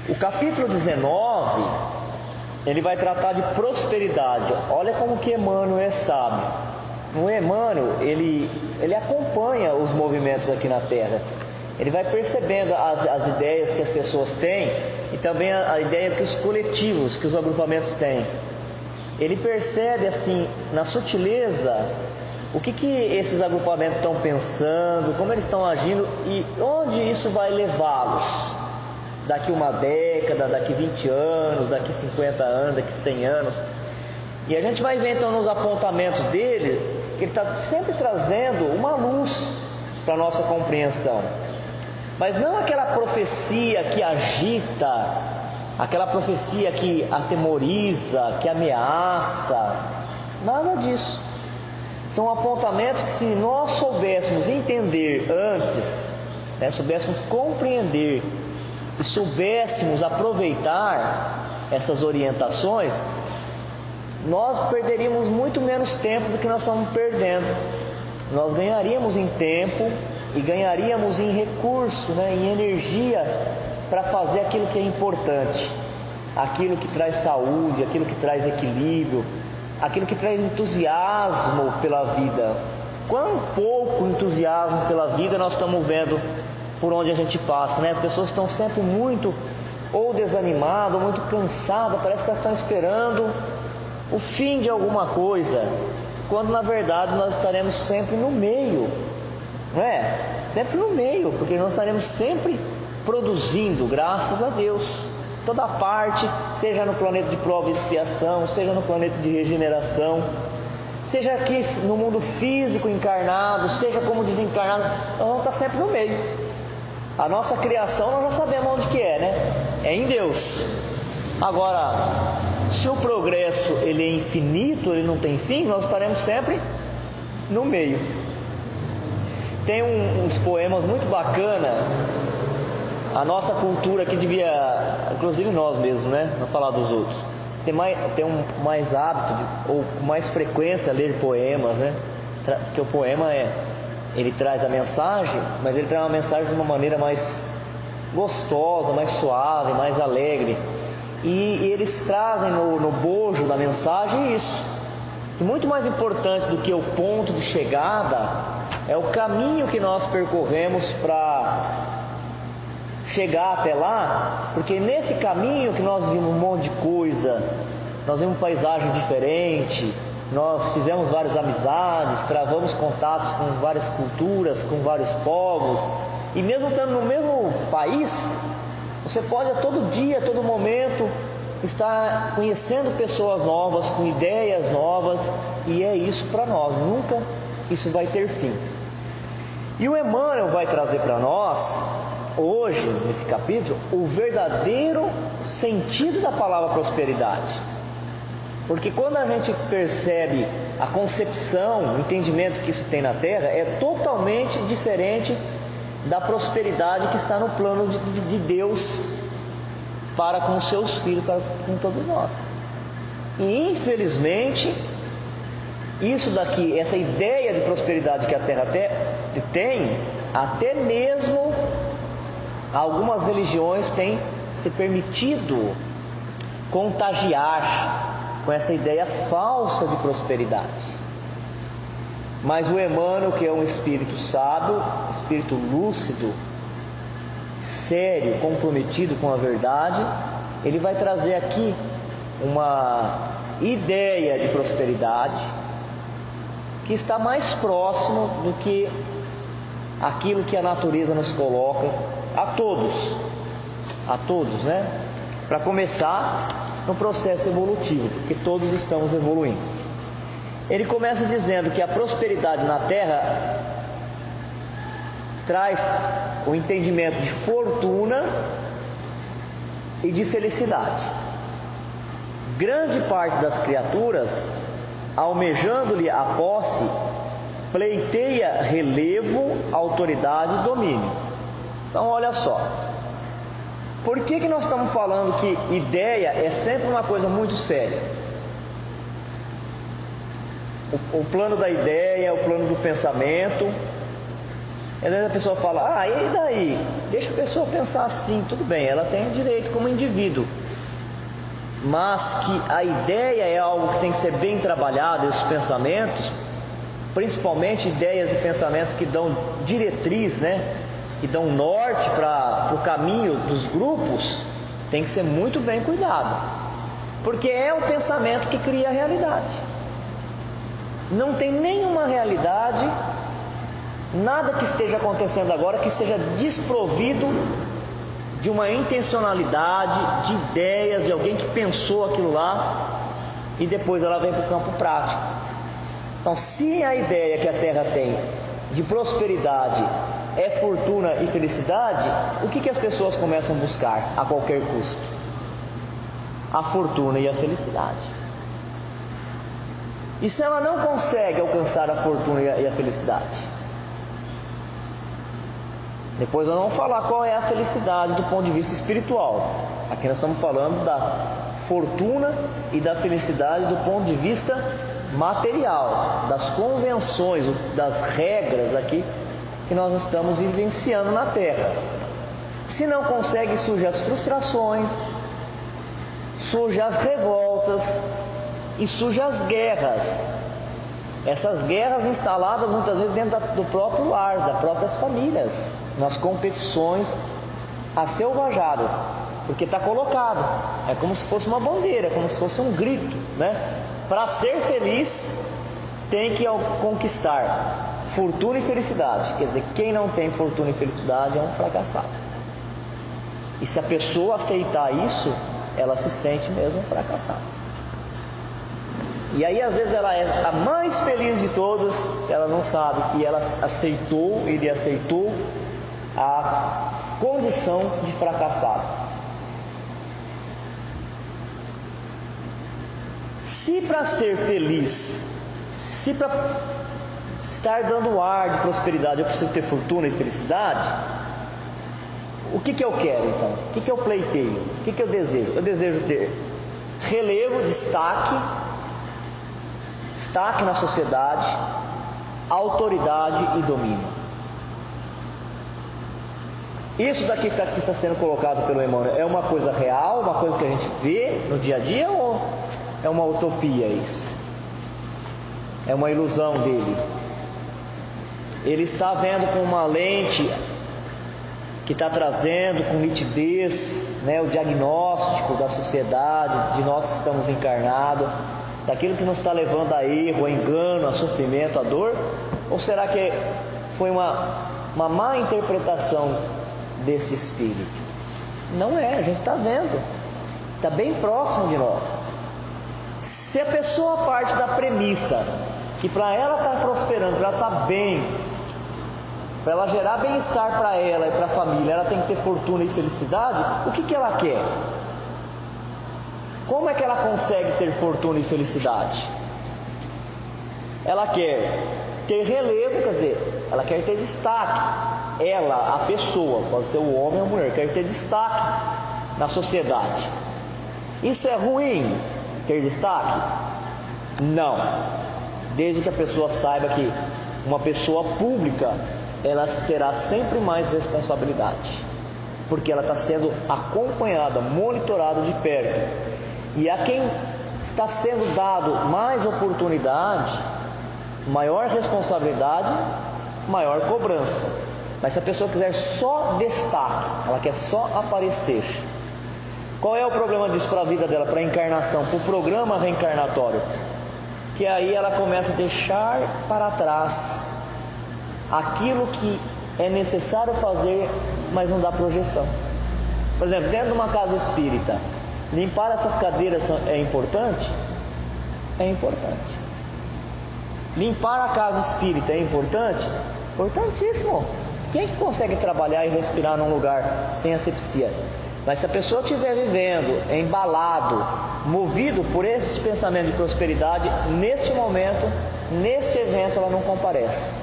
O capítulo 19, ele vai tratar de prosperidade. Olha como que Emmanuel é sábio. O Emmanuel, ele acompanha os movimentos aqui na Terra. Ele vai percebendo as ideias que as pessoas têm e também a ideia que os coletivos, que os agrupamentos têm. Ele percebe assim, na sutileza, o que esses agrupamentos estão pensando, como eles estão agindo e onde isso vai levá-los. Daqui uma década, daqui 20 anos, daqui 50 anos, daqui 100 anos. E a gente vai ver então nos apontamentos dele, que ele está sempre trazendo uma luz para a nossa compreensão. Mas não aquela profecia que agita, aquela profecia que atemoriza, que ameaça, nada disso. São apontamentos que, se nós soubéssemos entender antes, soubéssemos compreender e soubéssemos aproveitar essas orientações, nós perderíamos muito menos tempo do que nós estamos perdendo. Nós ganharíamos em tempo e ganharíamos em recurso, em energia, para fazer aquilo que é importante, aquilo que traz saúde, aquilo que traz equilíbrio, aquilo que traz entusiasmo pela vida. Quão pouco entusiasmo pela vida nós estamos vendo por onde a gente passa, As pessoas estão sempre muito ou desanimadas, ou muito cansadas, parece que elas estão esperando o fim de alguma coisa, quando na verdade nós estaremos sempre no meio, não é? Sempre no meio, porque nós estaremos sempre produzindo, graças a Deus, toda parte, seja no planeta de prova e expiação, seja no planeta de regeneração, seja aqui no mundo físico encarnado, seja como desencarnado, nós vamos estar sempre no meio. A nossa criação nós já sabemos onde que é em Deus. Agora, se o progresso ele é infinito, ele não tem fim, nós estaremos sempre no meio. Tem uns poemas muito bacanas. A nossa cultura aqui devia, inclusive nós mesmos, não falar dos outros, tem mais hábito ou mais frequência a ler poemas, porque o poema ele traz a mensagem, mas ele traz uma mensagem de uma maneira mais gostosa, mais suave, mais alegre. E eles trazem no bojo da mensagem isso, que muito mais importante do que o ponto de chegada é o caminho que nós percorremos para chegar até lá, porque nesse caminho que nós vimos um monte de coisa, nós vimos paisagens diferentes, nós fizemos várias amizades, travamos contatos com várias culturas, com vários povos, e mesmo estando no mesmo país, você pode a todo dia, a todo momento estar conhecendo pessoas novas, com ideias novas, e é isso para nós, nunca isso vai ter fim. E o Emmanuel vai trazer para nós, hoje, nesse capítulo, o verdadeiro sentido da palavra prosperidade. Porque quando a gente percebe a concepção, o entendimento que isso tem na Terra, é totalmente diferente da prosperidade que está no plano de Deus para com os seus filhos, para com todos nós. E infelizmente, isso daqui, essa ideia de prosperidade que a Terra tem, até mesmo algumas religiões têm se permitido contagiar com essa ideia falsa de prosperidade. Mas o Emmanuel, que é um espírito sábio, espírito lúcido, sério, comprometido com a verdade, ele vai trazer aqui uma ideia de prosperidade que está mais próximo do que aquilo que a natureza nos coloca a todos, para começar no processo evolutivo, porque todos estamos evoluindo. Ele começa dizendo que a prosperidade na Terra traz o entendimento de fortuna e de felicidade. Grande parte das criaturas, almejando-lhe a posse, pleiteia relevo, autoridade e domínio. Então olha só, por que nós estamos falando que ideia é sempre uma coisa muito séria? O plano da ideia, o plano do pensamento, Às vezes a pessoa fala, e daí? Deixa a pessoa pensar assim, tudo bem, ela tem o direito como indivíduo. Mas que a ideia é algo que tem que ser bem trabalhado, esses pensamentos, principalmente ideias e pensamentos que dão diretriz, né? Que dão norte para o caminho dos grupos, tem que ser muito bem cuidado. Porque é o pensamento que cria a realidade. Não tem nenhuma realidade, nada que esteja acontecendo agora que esteja desprovido de uma intencionalidade, de ideias, de alguém que pensou aquilo lá e depois ela vem para o campo prático. Então, se a ideia que a Terra tem de prosperidade é fortuna e felicidade, o que as pessoas começam a buscar a qualquer custo? A fortuna e a felicidade. E se ela não consegue alcançar a fortuna e a felicidade? Depois nós vamos falar qual é a felicidade do ponto de vista espiritual. Aqui nós estamos falando da fortuna e da felicidade do ponto de vista material, das convenções, das regras aqui que nós estamos vivenciando na Terra. Se não consegue, surgem as frustrações, surgem as revoltas e surgem as guerras. Essas guerras instaladas muitas vezes dentro do próprio lar, das próprias famílias, nas competições acelvajadas, porque está colocado, é como se fosse uma bandeira, como se fosse um grito, né? Para ser feliz tem que conquistar fortuna e felicidade. Quer dizer, quem não tem fortuna e felicidade é um fracassado. E se a pessoa aceitar isso, ela se sente mesmo fracassada. E aí às vezes ela é a mais feliz de todas, ela não sabe que ela aceitou, ele aceitou a condição de fracassado. Se para ser feliz, se para estar dando ar de prosperidade eu preciso ter fortuna e felicidade, o que eu quero então? O que eu pleiteio? O que eu desejo? Eu desejo ter relevo, destaque na sociedade, autoridade e domínio. Isso daqui que está sendo colocado pelo Emmanuel é uma coisa real, uma coisa que a gente vê no dia a dia, ou é uma utopia isso? É uma ilusão dele? Ele está vendo com uma lente que está trazendo com nitidez, né, o diagnóstico da sociedade, de nós que estamos encarnados, daquilo que nos está levando a erro, a engano, a sofrimento, a dor? Ou será que foi uma má interpretação desse espírito? Não é, a gente está vendo, está bem próximo de nós. Se a pessoa parte da premissa que para ela estar prosperando, para ela estar bem, para ela gerar bem-estar para ela e para a família, ela tem que ter fortuna e felicidade, o que ela quer? Como é que ela consegue ter fortuna e felicidade? Ela quer ter relevo, quer dizer, ela quer ter destaque. Ela, a pessoa, pode ser o homem ou a mulher, quer ter destaque na sociedade. Isso é ruim, ter destaque? Não. Desde que a pessoa saiba que uma pessoa pública, ela terá sempre mais responsabilidade, porque ela está sendo acompanhada, monitorada de perto. E a quem está sendo dado mais oportunidade, maior responsabilidade, maior cobrança. Mas se a pessoa quiser só destaque, ela quer só aparecer, qual é o problema disso para a vida dela, para a encarnação, para o programa reencarnatório? Que aí ela começa a deixar para trás aquilo que é necessário fazer, mas não dá projeção. Por exemplo, dentro de uma casa espírita, limpar essas cadeiras é importante? É importante. Limpar a casa espírita é importante? Importantíssimo. Quem é que consegue trabalhar e respirar num lugar sem asepsia? Mas se a pessoa estiver vivendo, embalado, movido por esse pensamento de prosperidade, neste momento, neste evento, ela não comparece,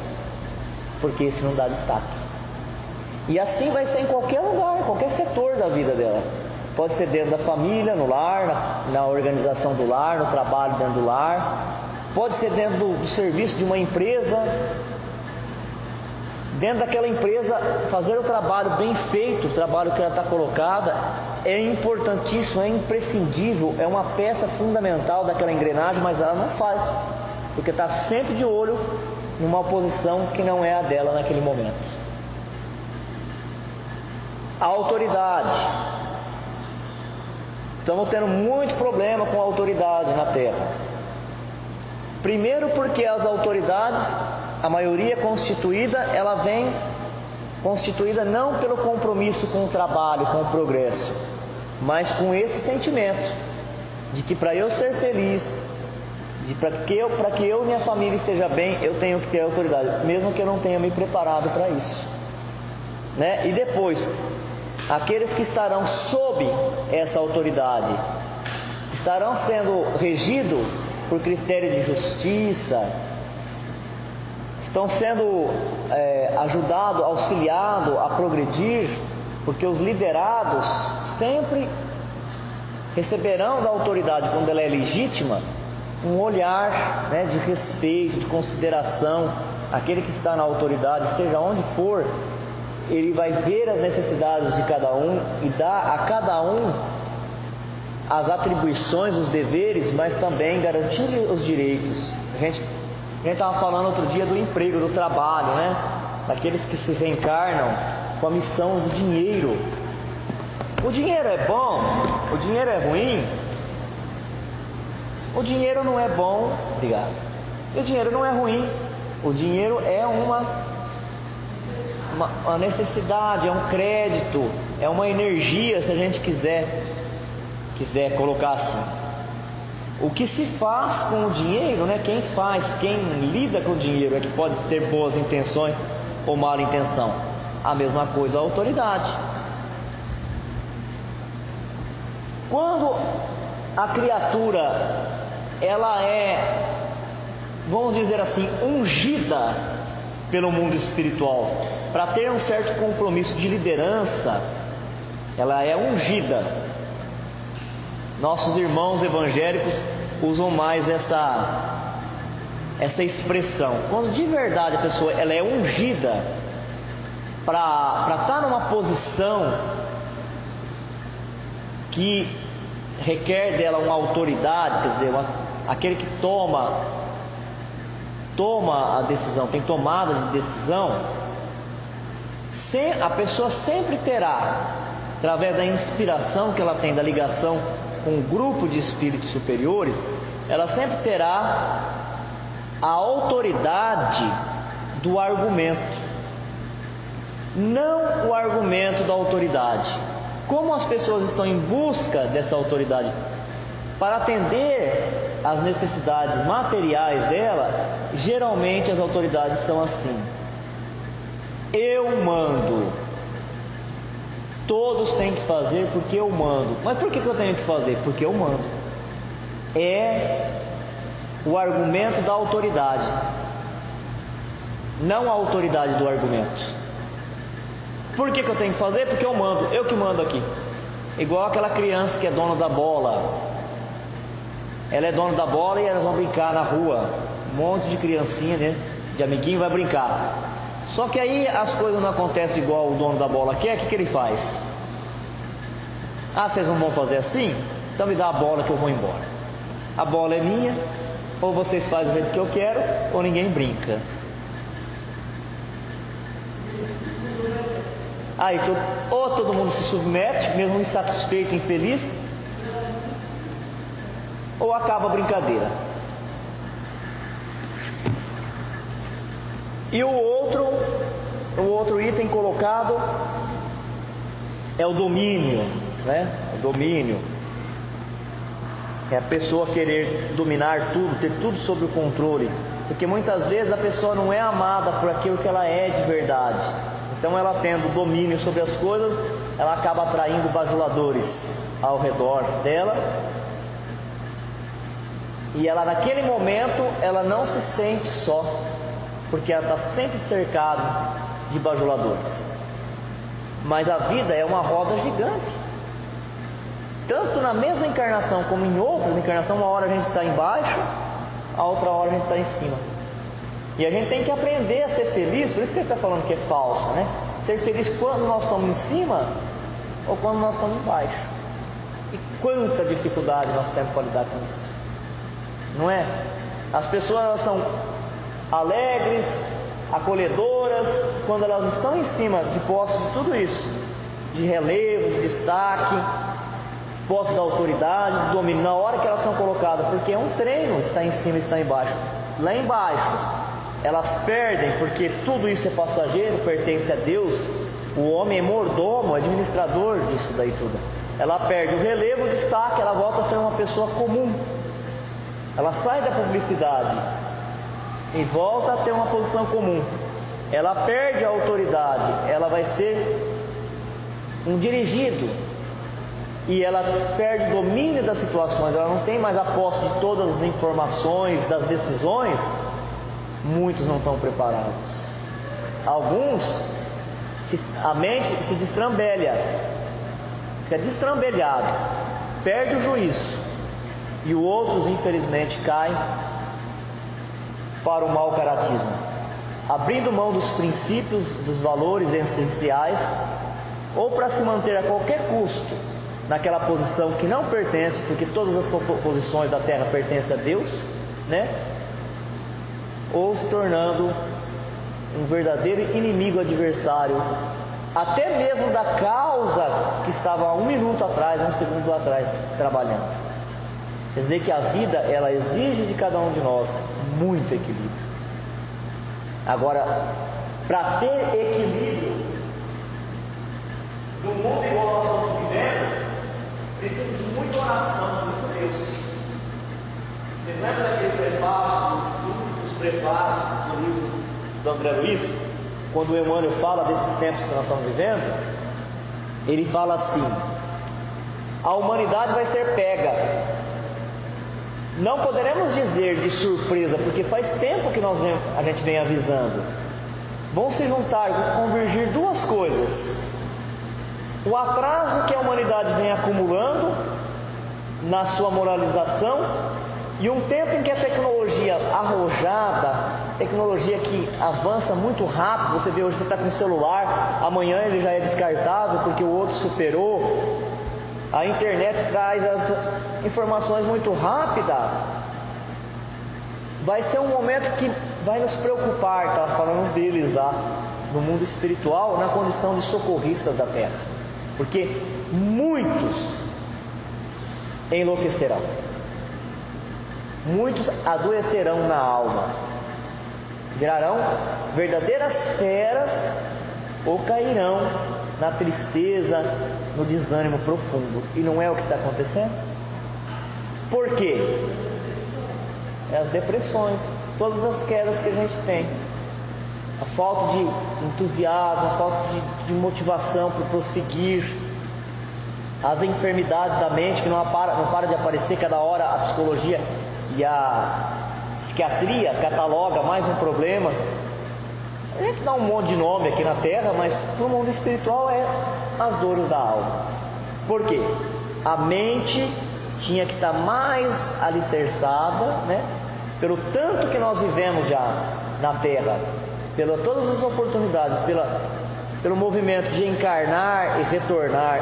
porque esse não dá destaque. E assim vai ser em qualquer lugar, em qualquer setor da vida dela. Pode ser dentro da família, no lar, na organização do lar, no trabalho dentro do lar. Pode ser dentro do serviço de uma empresa, dentro daquela empresa, fazer o trabalho bem feito, o trabalho que ela está colocada, é importantíssimo, é imprescindível, é uma peça fundamental daquela engrenagem, mas ela não faz, porque está sempre de olho numa posição que não é a dela naquele momento. A autoridade. Estamos tendo muito problema com a autoridade na Terra. Primeiro porque as autoridades, a maioria constituída, ela vem constituída não pelo compromisso com o trabalho, com o progresso, mas com esse sentimento de que para eu ser feliz, para que eu e minha família esteja bem, eu tenho que ter autoridade, mesmo que eu não tenha me preparado para isso, né? E depois, aqueles que estarão sob essa autoridade estarão sendo regidos por critério de justiça, estão sendo ajudados, auxiliados a progredir, porque os liderados sempre receberão da autoridade, quando ela é legítima, um olhar, né, de respeito, de consideração. Aquele que está na autoridade, seja onde for, ele vai ver as necessidades de cada um e dar a cada um as atribuições, os deveres, mas também garantir os direitos. A gente estava falando outro dia do emprego, do trabalho, né? Daqueles que se reencarnam com a missão do dinheiro. O dinheiro é bom? O dinheiro é ruim? O dinheiro não é bom, obrigado. O dinheiro não é ruim. O dinheiro é uma necessidade, é um crédito, é uma energia, se a gente quiser colocar assim. O que se faz com o dinheiro, né? Quem lida com o dinheiro é que pode ter boas intenções ou má intenção. A mesma coisa a autoridade. Quando a criatura ela é, vamos dizer assim, ungida pelo mundo espiritual para ter um certo compromisso de liderança, ela é ungida. Nossos irmãos evangélicos usam mais essa expressão. Quando de verdade a pessoa ela é ungida para estar numa posição que requer dela uma autoridade, quer dizer, aquele que toma a decisão, tem tomada de decisão, a pessoa sempre terá, através da inspiração que ela tem, da ligação com um grupo de espíritos superiores, ela sempre terá a autoridade do argumento, não o argumento da autoridade. Como as pessoas estão em busca dessa autoridade para atender às necessidades materiais dela, geralmente as autoridades são assim: eu mando, todos têm que fazer porque eu mando. Mas por que eu tenho que fazer? Porque eu mando. É o argumento da autoridade, não a autoridade do argumento. Por que eu tenho que fazer? Porque eu mando, eu que mando aqui. Igual aquela criança que é dona da bola. Ela é dona da bola e elas vão brincar na rua. Um monte de criancinha, né, de amiguinho vai brincar. Só que aí as coisas não acontecem igual o dono da bola quer. O que ele faz? Ah, vocês não vão fazer assim? Então me dá a bola que eu vou embora. A bola é minha, ou vocês fazem do jeito que eu quero, ou ninguém brinca. Aí ou todo mundo se submete, mesmo insatisfeito, infeliz, ou acaba a brincadeira. E o outro item colocado é o domínio, né? O domínio é a pessoa querer dominar tudo, ter tudo sob o controle, porque muitas vezes a pessoa não é amada por aquilo que ela é de verdade. Então ela tendo domínio sobre as coisas, ela acaba atraindo bajuladores ao redor dela, e ela naquele momento ela não se sente só, porque ela está sempre cercada de bajuladores. Mas a vida é uma roda gigante, tanto na mesma encarnação como em outras encarnações. Uma hora a gente está embaixo, a outra hora a gente está em cima. E a gente tem que aprender a ser feliz, por isso que ele está falando que é falso, né? Ser feliz quando nós estamos em cima ou quando nós estamos embaixo. E quanta dificuldade nós temos para lidar com isso, não é? As pessoas, elas são alegres, acolhedoras, quando elas estão em cima de posse de tudo isso, de relevo, de destaque, de posse da autoridade, de domínio, na hora que elas são colocadas, porque é um treino estar em cima e estar embaixo. Lá embaixo elas perdem, porque tudo isso é passageiro, pertence a Deus. O homem é mordomo, administrador disso daí tudo. Ela perde o relevo, o destaque, ela volta a ser uma pessoa comum. Ela sai da publicidade e volta a ter uma posição comum. Ela perde a autoridade, ela vai ser um dirigido, e ela perde o domínio das situações, ela não tem mais a posse de todas as informações, das decisões. Muitos não estão preparados. Alguns, a mente se destrambelha, fica destrambelhado, perde o juízo, e outros infelizmente caem para o mau caratismo, abrindo mão dos princípios, dos valores essenciais, ou para se manter a qualquer custo naquela posição que não pertence, porque todas as posições da terra pertencem a Deus, né? Ou se tornando um verdadeiro inimigo, adversário, até mesmo da causa que estava 1 minuto atrás, 1 segundo atrás trabalhando. Quer dizer que a vida, ela exige de cada um de nós muito equilíbrio. Agora, para ter equilíbrio no mundo igual nós estamos vivendo, precisa de muita oração, muito Deus. Vocês lembram daquele prefácio, dos prefácios do livro do André Luiz, quando o Emmanuel fala desses tempos que nós estamos vivendo? Ele fala assim: a humanidade vai ser pega. Não poderemos dizer de surpresa, porque faz tempo que a gente vem avisando. Vão se juntar, convergir duas coisas: o atraso que a humanidade vem acumulando na sua moralização, e um tempo em que a tecnologia arrojada, tecnologia que avança muito rápido, você vê hoje, você está com o celular, amanhã ele já é descartável porque o outro superou. A internet traz as informações muito rápida. Vai ser um momento que vai nos preocupar, estava falando deles lá no mundo espiritual, na condição de socorristas da terra, porque muitos enlouquecerão, muitos adoecerão na alma, virarão verdadeiras feras, ou cairão na tristeza, no desânimo profundo. E não é o que está acontecendo? Por quê? É as depressões, todas as quedas que a gente tem, a falta de entusiasmo, a falta de motivação para prosseguir, as enfermidades da mente que não para de aparecer. Cada hora a psicologia e a psiquiatria cataloga mais um problema. A gente dá um monte de nome aqui na terra, mas para o mundo espiritual é as dores da alma. Por quê? A mente tinha que estar mais alicerçada, né? Pelo tanto que nós vivemos já na terra, pelas todas as oportunidades, pelo movimento de encarnar e retornar,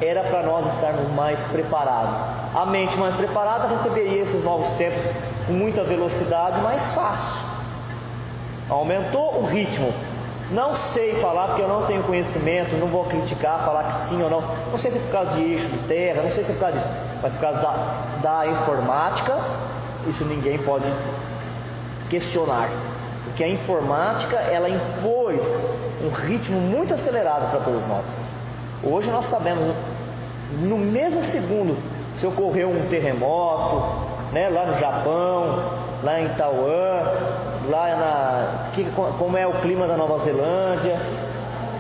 era para nós estarmos mais preparados. A mente mais preparada receberia esses novos tempos com muita velocidade, mais fácil. Aumentou o ritmo. Não sei falar, porque eu não tenho conhecimento, não vou criticar, falar que sim ou não. Não sei se é por causa de eixo de terra, não sei se é por causa disso, mas por causa da informática, isso ninguém pode questionar. Porque a informática, ela impôs um ritmo muito acelerado para todos nós. Hoje nós sabemos, no mesmo segundo, se ocorreu um terremoto, né, lá no Japão, lá em Taiwan, como é o clima da Nova Zelândia,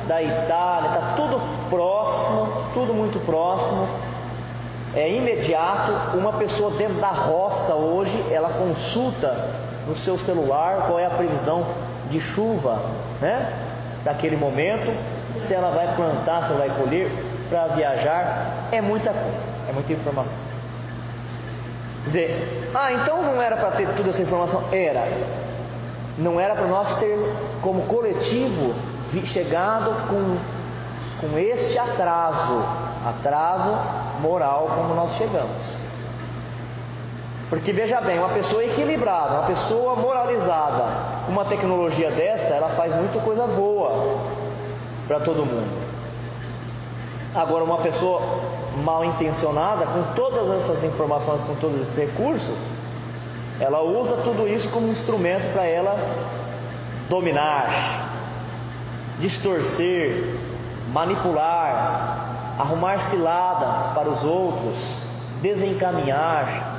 da Itália, está tudo próximo, tudo muito próximo, é imediato. Uma pessoa dentro da roça hoje, ela consulta no seu celular qual é a previsão de chuva, né, daquele momento, se ela vai plantar, se ela vai colher, para viajar. É muita coisa, é muita informação. Quer dizer, então não era para ter toda essa informação? Era. Não era para nós ter, como coletivo, chegado com este atraso moral como nós chegamos. Porque veja bem, uma pessoa equilibrada, uma pessoa moralizada, uma tecnologia dessa, ela faz muita coisa boa para todo mundo. Agora, uma pessoa mal intencionada, com todas essas informações, com todos esses recursos, ela usa tudo isso como instrumento para ela dominar, distorcer, manipular, arrumar cilada para os outros, desencaminhar.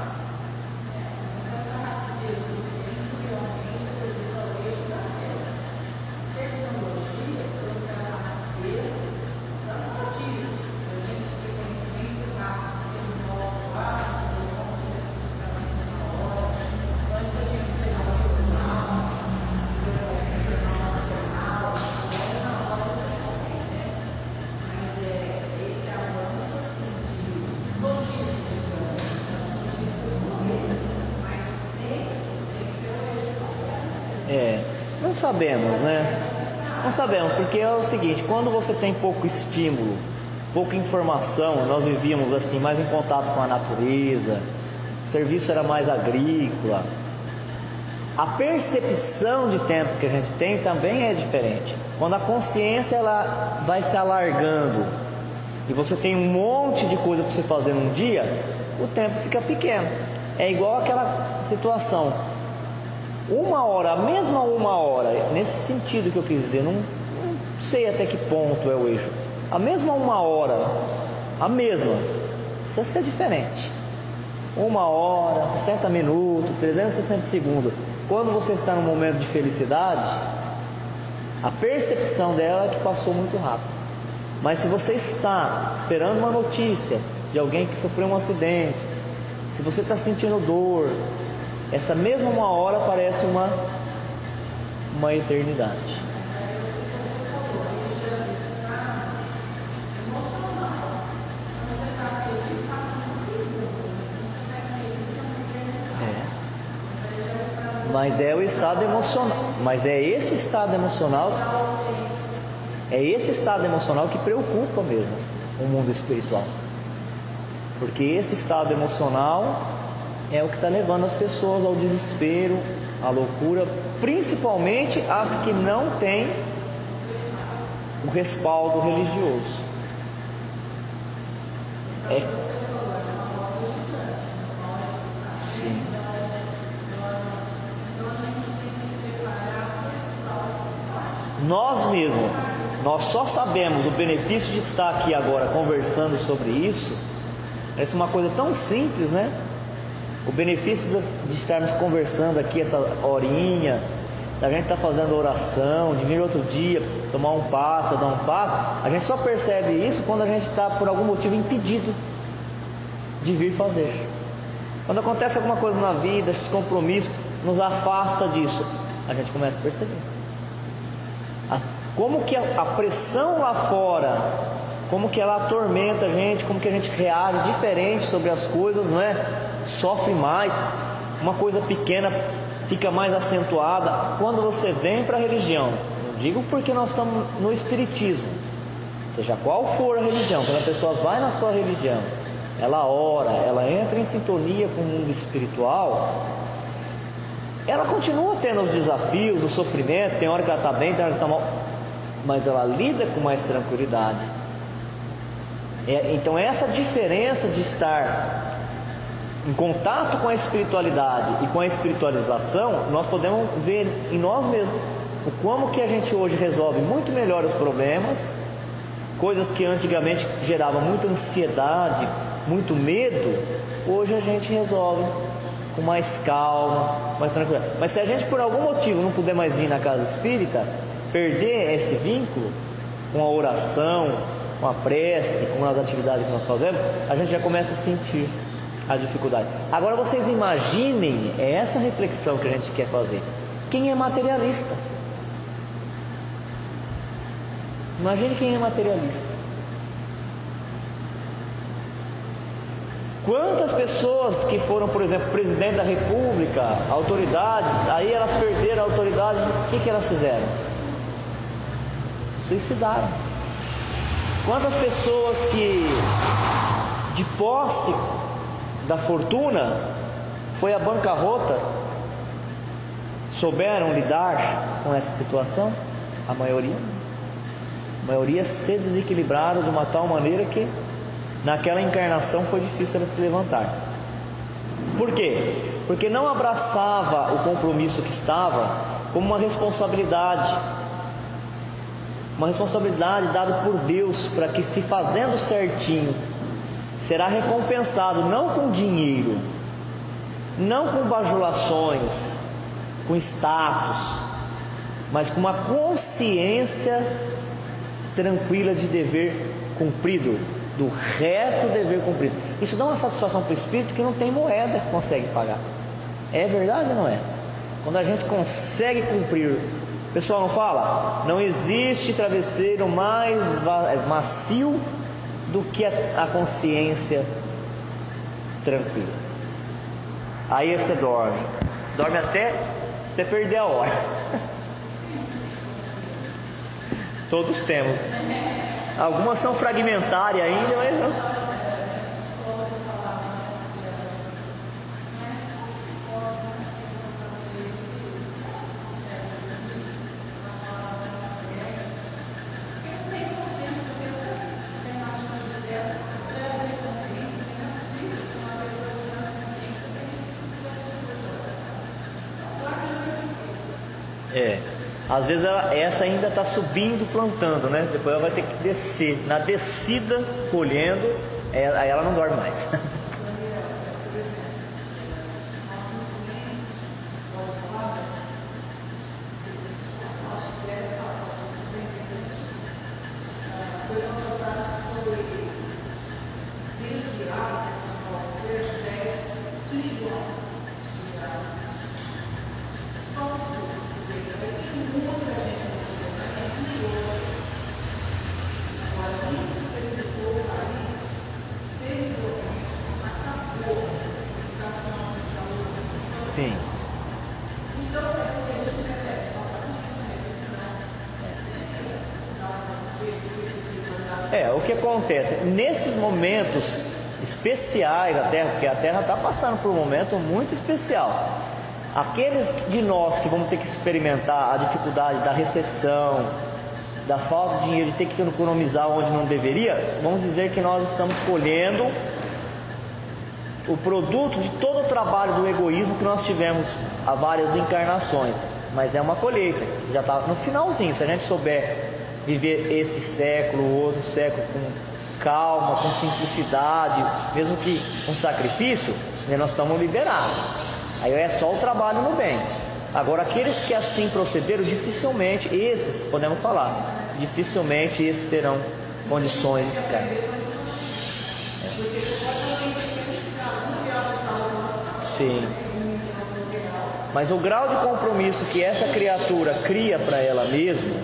Não sabemos, né? Não sabemos, porque é o seguinte, quando você tem pouco estímulo, pouca informação, nós vivíamos assim, mais em contato com a natureza, o serviço era mais agrícola, a percepção de tempo que a gente tem também é diferente. Quando a consciência ela vai se alargando e você tem um monte de coisa para você fazer num dia, o tempo fica pequeno. É igual aquela situação. Uma hora, a mesma uma hora, nesse sentido que eu quis dizer, não sei até que ponto é o eixo. A mesma uma hora, a mesma, precisa ser diferente. 1 hora, 60 minutos, 360 segundos. Quando você está num momento de felicidade, a percepção dela é que passou muito rápido. Mas se você está esperando uma notícia de alguém que sofreu um acidente, se você está sentindo dor, essa mesma 1 hora parece uma eternidade. Mas é o estado emocional. Mas é esse estado emocional. É esse estado emocional que preocupa mesmo o mundo espiritual. Porque esse estado emocional é o que está levando as pessoas ao desespero, à loucura, principalmente as que não têm o respaldo religioso. Sim. Nós mesmos, nós só sabemos o benefício de estar aqui agora conversando sobre isso. Essa é uma coisa tão simples, né? O benefício de estarmos conversando aqui essa horinha, da gente estar fazendo oração, de vir outro dia, tomar um passo, dar um passo, a gente só percebe isso quando a gente está por algum motivo impedido de vir fazer. Quando acontece alguma coisa na vida, esse compromisso nos afasta disso, a gente começa a perceber. Como que a pressão lá fora, como que ela atormenta a gente, como que a gente reage diferente sobre as coisas, não é? Sofre mais, uma coisa pequena fica mais acentuada quando você vem para a religião. Não digo porque nós estamos no espiritismo, seja qual for a religião, quando a pessoa vai na sua religião, ela ora, ela entra em sintonia com o mundo espiritual, ela continua tendo os desafios, o sofrimento, tem hora que ela está bem, tem hora que está mal, mas ela lida com mais tranquilidade. Então essa diferença de estar em contato com a espiritualidade e com a espiritualização, nós podemos ver em nós mesmos o como que a gente hoje resolve muito melhor os problemas, coisas que antigamente geravam muita ansiedade, muito medo, hoje a gente resolve com mais calma, mais tranquilo. Mas se a gente por algum motivo não puder mais vir na casa espírita, perder esse vínculo com a oração, com a prece, com as atividades que nós fazemos, a gente já começa a sentir a dificuldade. Agora vocês imaginem, é essa reflexão que a gente quer fazer. Quem é materialista? Imagine quem é materialista. Quantas pessoas que foram, por exemplo, presidente da república, autoridades, aí elas perderam a autoridade, o que elas fizeram? Suicidaram. Quantas pessoas que, de posse da fortuna, foi à bancarrota, souberam lidar com essa situação? A maioria se desequilibraram de uma tal maneira que naquela encarnação foi difícil ela se levantar. Por quê? Porque não abraçava o compromisso que estava como uma responsabilidade dada por Deus, para que, se fazendo certinho, será recompensado não com dinheiro, não com bajulações, com status, mas com uma consciência tranquila de dever cumprido, do reto dever cumprido. Isso dá uma satisfação para o espírito que não tem moeda que consegue pagar. É verdade ou não é? Quando a gente consegue cumprir, o pessoal não fala? Não existe travesseiro mais macio do que a consciência tranquila. Aí você dorme até perder a hora. Todos temos. Algumas são fragmentárias ainda, mas não. Às vezes essa ainda está subindo, plantando, né? Depois ela vai ter que descer. Na descida, colhendo, aí ela não dorme mais. Sim. O que acontece? Nesses momentos especiais da Terra, porque a Terra está passando por um momento muito especial. Aqueles de nós que vamos ter que experimentar a dificuldade da recessão, da falta de dinheiro, de ter que economizar onde não deveria, vamos dizer que nós estamos colhendo o produto de todo o trabalho do egoísmo que nós tivemos há várias encarnações. Mas é uma colheita, já está no finalzinho. Se a gente souber viver esse século, o outro século com calma, com simplicidade, mesmo que com sacrifício, nós estamos liberados. Aí é só o trabalho no bem. Agora, aqueles que assim procederam, dificilmente, esses, podemos falar, dificilmente esses terão condições de ficar. Sim. Mas o grau de compromisso que essa criatura cria para ela mesma,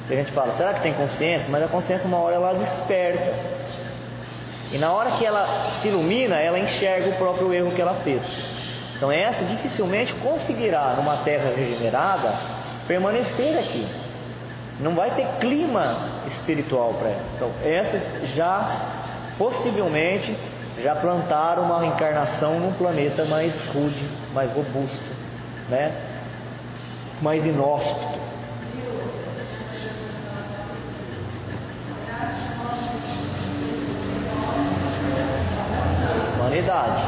a gente fala, será que tem consciência? Mas a consciência, uma hora, ela desperta. E na hora que ela se ilumina, ela enxerga o próprio erro que ela fez. Então essa dificilmente conseguirá, numa terra regenerada, permanecer aqui. Não vai ter clima espiritual para ela. Então essas já, possivelmente, já plantaram uma reencarnação num planeta mais rude, mais robusto, né? Mais inóspito. Humanidade.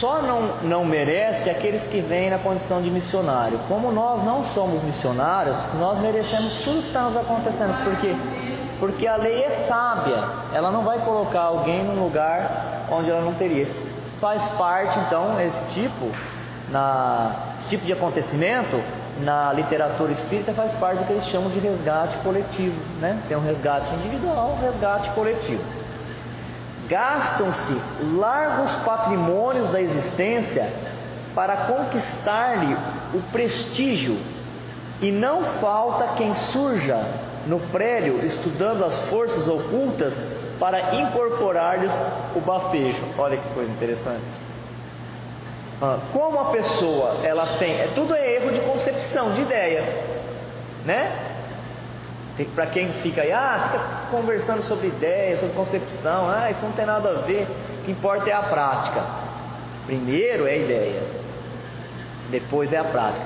Só não merece aqueles que vêm na condição de missionário. Como nós não somos missionários, nós merecemos tudo que está nos acontecendo. Por quê? Porque a lei é sábia. Ela não vai colocar alguém num lugar onde ela não teria. Faz parte, então, esse tipo de acontecimento, na literatura espírita, faz parte do que eles chamam de resgate coletivo, né? Tem um resgate individual, um resgate coletivo. Gastam-se largos patrimônios da existência para conquistar-lhe o prestígio, e não falta quem surja no prédio estudando as forças ocultas para incorporar-lhes o bafejo. Olha que coisa interessante. Como a pessoa ela tem, tudo é erro de concepção, de ideia, né? Para quem fica aí, fica conversando sobre ideia, sobre concepção, isso não tem nada a ver, o que importa é a prática. Primeiro é a ideia, depois é a prática.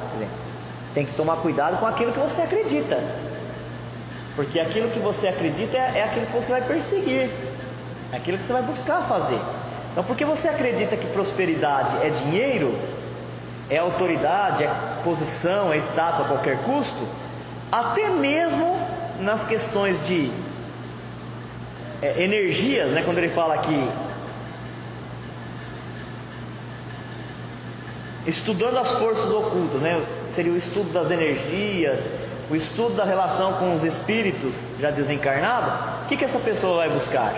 Tem que tomar cuidado com aquilo que você acredita, porque aquilo que você acredita é aquilo que você vai perseguir, é aquilo que você vai buscar fazer. Então, porque você acredita que prosperidade é dinheiro, é autoridade, é posição, é status a qualquer custo, até mesmo nas questões de energias, né? Quando ele fala aqui, estudando as forças ocultas, né? Seria o estudo das energias, o estudo da relação com os espíritos já desencarnados. O que essa pessoa vai buscar?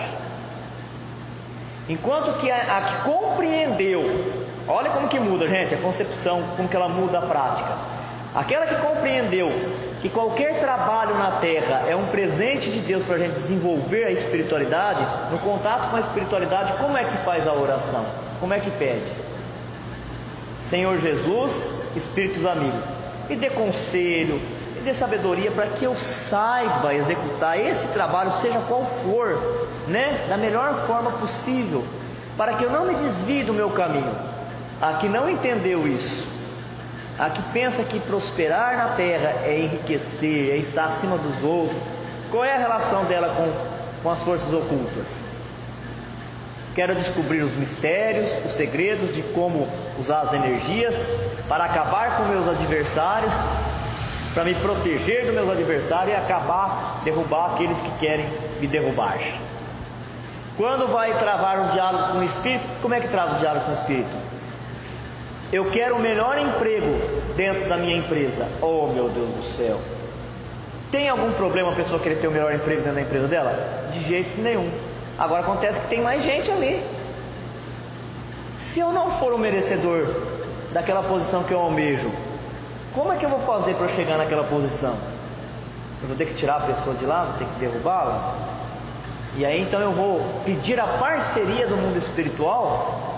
Enquanto que a que compreendeu, olha como que muda, gente, a concepção, como que ela muda a prática. Aquela que compreendeu que qualquer trabalho na Terra é um presente de Deus para a gente desenvolver a espiritualidade, no contato com a espiritualidade, como é que faz a oração? Como é que pede? Senhor Jesus, Espíritos amigos, me dê conselho, me dê sabedoria para que eu saiba executar esse trabalho, seja qual for, né? Da melhor forma possível, para que eu não me desvie do meu caminho. A que não entendeu isso, a que pensa que prosperar na terra é enriquecer, é estar acima dos outros, qual é a relação dela com as forças ocultas? Quero descobrir os mistérios, os segredos de como usar as energias para acabar com meus adversários, para me proteger dos meus adversários e derrubar aqueles que querem me derrubar. Quando vai travar um diálogo com o espírito, como é que trava o diálogo com o espírito? Eu quero o melhor emprego dentro da minha empresa. Oh, meu Deus do céu! Tem algum problema a pessoa querer ter o melhor emprego dentro da empresa dela? De jeito nenhum. Agora acontece que tem mais gente ali. Se eu não for o merecedor daquela posição que eu almejo, como é que eu vou fazer para chegar naquela posição? Eu vou ter que tirar a pessoa de lá, vou ter que derrubá-la? E aí então eu vou pedir a parceria do mundo espiritual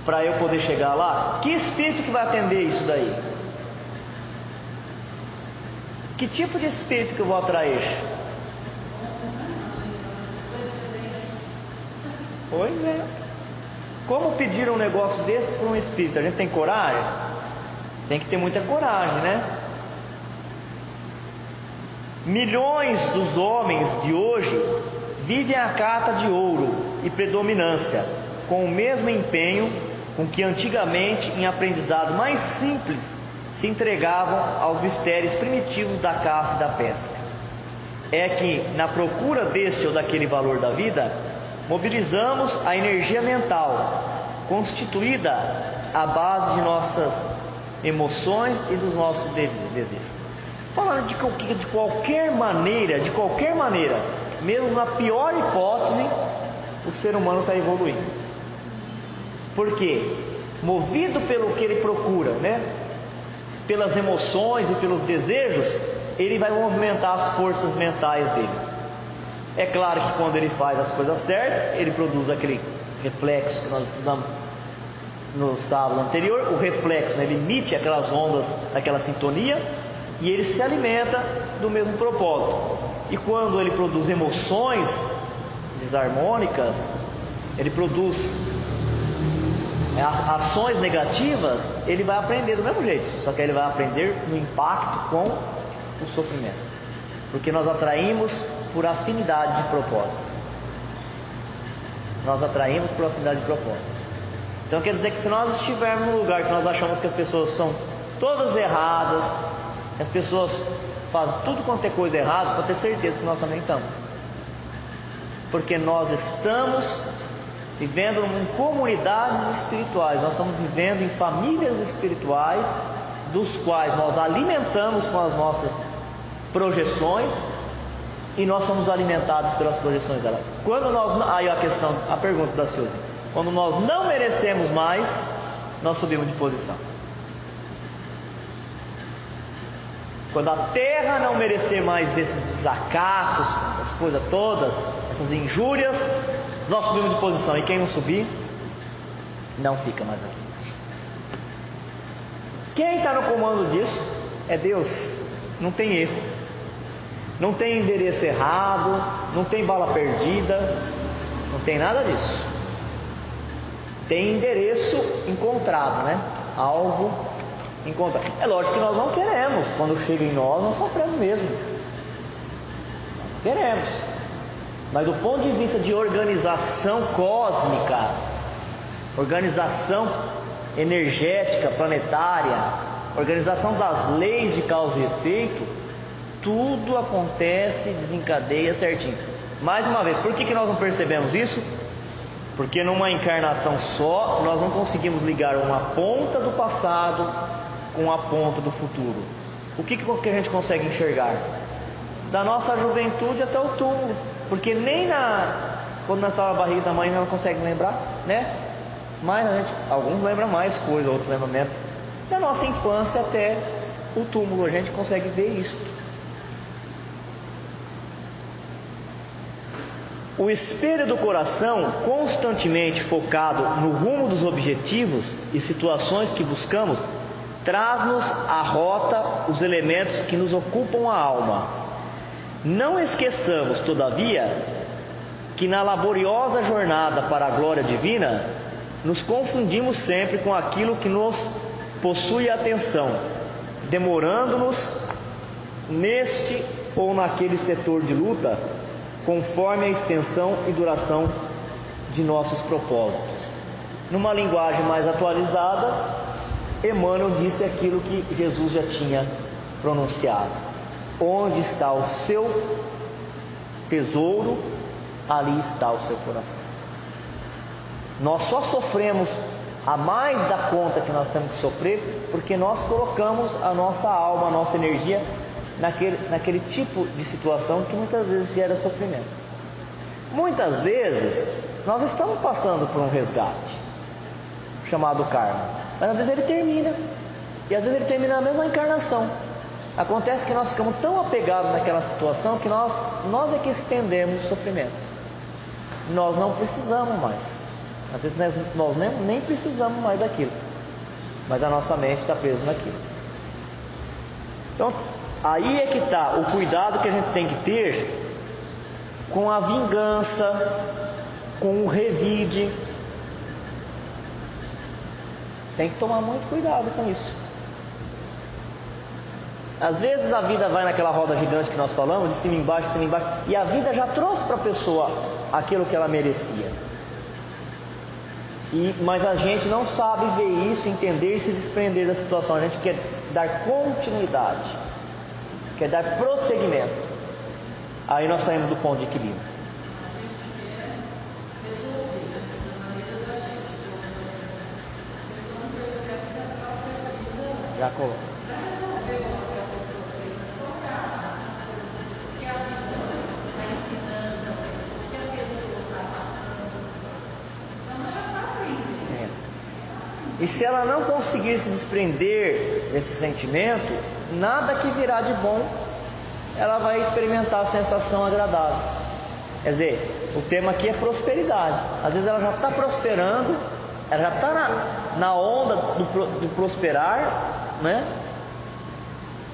para eu poder chegar lá? Que espírito que vai atender isso daí? Que tipo de espírito que eu vou atrair? Pois é. Como pedir um negócio desse para um espírito? A gente tem coragem? Tem que ter muita coragem, né? Milhões dos homens de hoje vivem a carta de ouro e predominância, com o mesmo empenho com que antigamente, em aprendizado mais simples, se entregavam aos mistérios primitivos da caça e da pesca. É que, na procura deste ou daquele valor da vida, mobilizamos a energia mental, constituída à base de nossas emoções e dos nossos desejos. Falando de qualquer maneira, mesmo na pior hipótese, o ser humano está evoluindo. Por quê? Movido pelo que ele procura, né? Pelas emoções e pelos desejos, ele vai movimentar as forças mentais dele. É claro que quando ele faz as coisas certas, ele produz aquele reflexo que nós estudamos no sábado anterior. O reflexo, né? Ele emite aquelas ondas, aquela sintonia, e ele se alimenta do mesmo propósito. E quando ele produz emoções desarmônicas, ele produz ações negativas, ele vai aprender do mesmo jeito, só que ele vai aprender no impacto com o sofrimento, porque nós atraímos por afinidade de propósito. Então quer dizer que se nós estivermos num lugar que nós achamos que as pessoas são todas erradas, que as pessoas fazem tudo quanto é coisa errada, pode ter certeza que nós também estamos. Porque nós estamos vivendo em comunidades espirituais, nós estamos vivendo em famílias espirituais, dos quais nós alimentamos com as nossas projeções, e nós somos alimentados pelas projeções dela. Quando nós, aí a pergunta da Suzy, quando nós não merecemos mais, nós subimos de posição. Quando a terra não merecer mais esses desacatos, essas coisas todas, essas injúrias, nós subimos de posição. E quem não subir, não fica mais aqui. Quem está no comando disso é Deus. Não tem erro, não tem endereço errado, não tem bala perdida, não tem nada disso. Tem endereço encontrado, né? Alvo encontrado. É lógico que nós não queremos. Quando chega em nós sofremos mesmo. Queremos. Mas do ponto de vista de organização cósmica, organização energética, planetária, organização das leis de causa e efeito, tudo acontece, desencadeia certinho. Mais uma vez, por que nós não percebemos isso? Porque numa encarnação só, nós não conseguimos ligar uma ponta do passado com a ponta do futuro. O que a gente consegue enxergar? Da nossa juventude até o túmulo. Porque nem quando nós estávamos na barriga da mãe, nós não conseguimos lembrar, né? Mas alguns lembram mais coisas, outros lembram menos. Da nossa infância até o túmulo, a gente consegue ver isso. O espelho do coração, constantemente focado no rumo dos objetivos e situações que buscamos, traz-nos à rota os elementos que nos ocupam a alma. Não esqueçamos, todavia, que na laboriosa jornada para a glória divina, nos confundimos sempre com aquilo que nos possui a atenção, demorando-nos neste ou naquele setor de luta, conforme a extensão e duração de nossos propósitos. Numa linguagem mais atualizada, Emmanuel disse aquilo que Jesus já tinha pronunciado: onde está o seu tesouro, ali está o seu coração. Nós só sofremos a mais da conta que nós temos que sofrer porque nós colocamos a nossa alma, a nossa energia naquele tipo de situação que muitas vezes gera sofrimento. Muitas vezes nós estamos passando por um resgate chamado karma, mas às vezes ele termina, e às vezes ele termina na mesma encarnação. Acontece que nós ficamos tão apegados naquela situação que nós é que estendemos o sofrimento. Nós não precisamos mais. Às vezes nós nem precisamos mais daquilo, mas a nossa mente está presa naquilo. Então aí é que está o cuidado que a gente tem que ter com a vingança, com o revide. Tem que tomar muito cuidado com isso. Às vezes a vida vai naquela roda gigante que nós falamos, de cima embaixo, e a vida já trouxe para a pessoa aquilo que ela merecia. Mas a gente não sabe ver isso, entender e se desprender da situação. A gente quer dar continuidade, quer dar prosseguimento. Aí nós saímos do ponto de equilíbrio. Já coloco. E se ela não conseguir se desprender desse sentimento, nada que virá de bom, ela vai experimentar a sensação agradável. Quer dizer, o tema aqui é prosperidade. Às vezes ela já está prosperando, ela já está na onda do prosperar, né?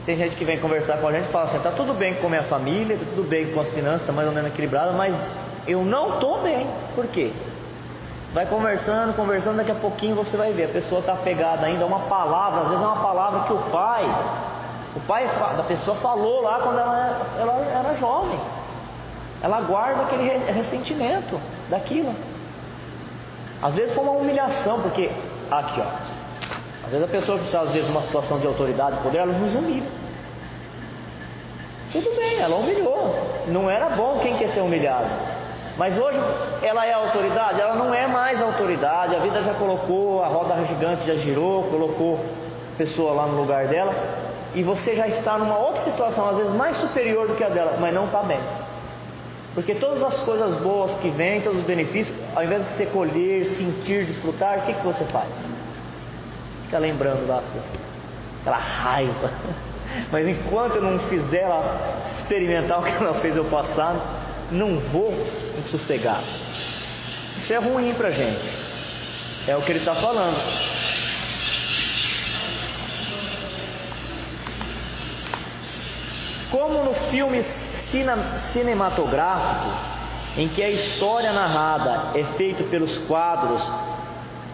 Tem gente que vem conversar com a gente e fala assim: está tudo bem com a minha família, está tudo bem com as finanças, está mais ou menos equilibrada, mas eu não estou bem. Por quê? Vai conversando, daqui a pouquinho você vai ver, a pessoa está apegada ainda a uma palavra, às vezes é uma palavra que o pai da pessoa falou lá quando ela era jovem. Ela guarda aquele ressentimento daquilo. Às vezes foi uma humilhação, porque aqui, ó, às vezes a pessoa que está às vezes numa situação de autoridade, poder, elas nos humilham. Tudo bem, ela humilhou. Não era bom quem quer ser humilhado. Mas hoje ela é autoridade? Ela não é mais autoridade. A vida já colocou, a roda gigante já girou, colocou a pessoa lá no lugar dela. E você já está numa outra situação, às vezes mais superior do que a dela, mas não está bem. Porque todas as coisas boas que vêm, todos os benefícios, ao invés de você colher, sentir, desfrutar, o que você faz? Fica lembrando lá, aquela raiva. Mas enquanto eu não fizer ela experimentar o que ela fez no passado, não vou me sossegar. Isso é ruim pra gente. É o que ele está falando. Como no filme cinematográfico, em que a história narrada é feita pelos quadros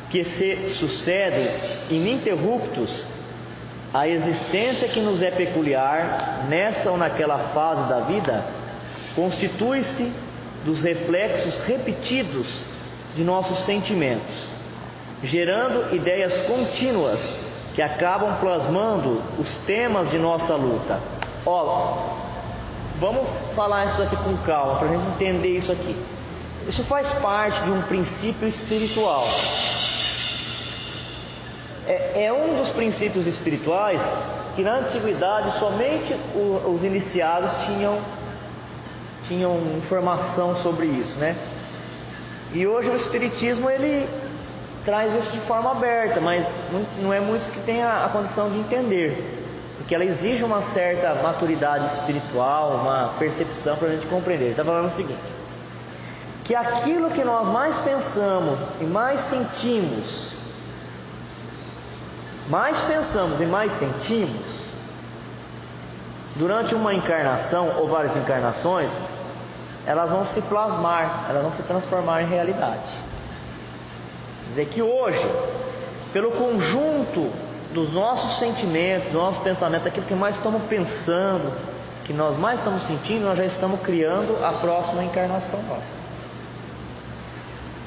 que se sucedem ininterruptos, a existência que nos é peculiar nessa ou naquela fase da vida constitui-se dos reflexos repetidos de nossos sentimentos, gerando ideias contínuas que acabam plasmando os temas de nossa luta. Ó, vamos falar isso aqui com calma para a gente entender isso aqui. Isso faz parte de um princípio espiritual. É um dos princípios espirituais que na antiguidade somente os iniciados tinham informação sobre isso, né? E hoje o espiritismo ele traz isso de forma aberta, mas não é muitos que têm a condição de entender, porque ela exige uma certa maturidade espiritual, uma percepção para a gente compreender. Ele está falando o seguinte: que aquilo que nós mais pensamos e mais sentimos durante uma encarnação ou várias encarnações, elas vão se plasmar, elas vão se transformar em realidade. Quer dizer que hoje, pelo conjunto dos nossos sentimentos, dos nossos pensamentos, aquilo que mais estamos pensando, que nós mais estamos sentindo, nós já estamos criando a próxima encarnação nossa.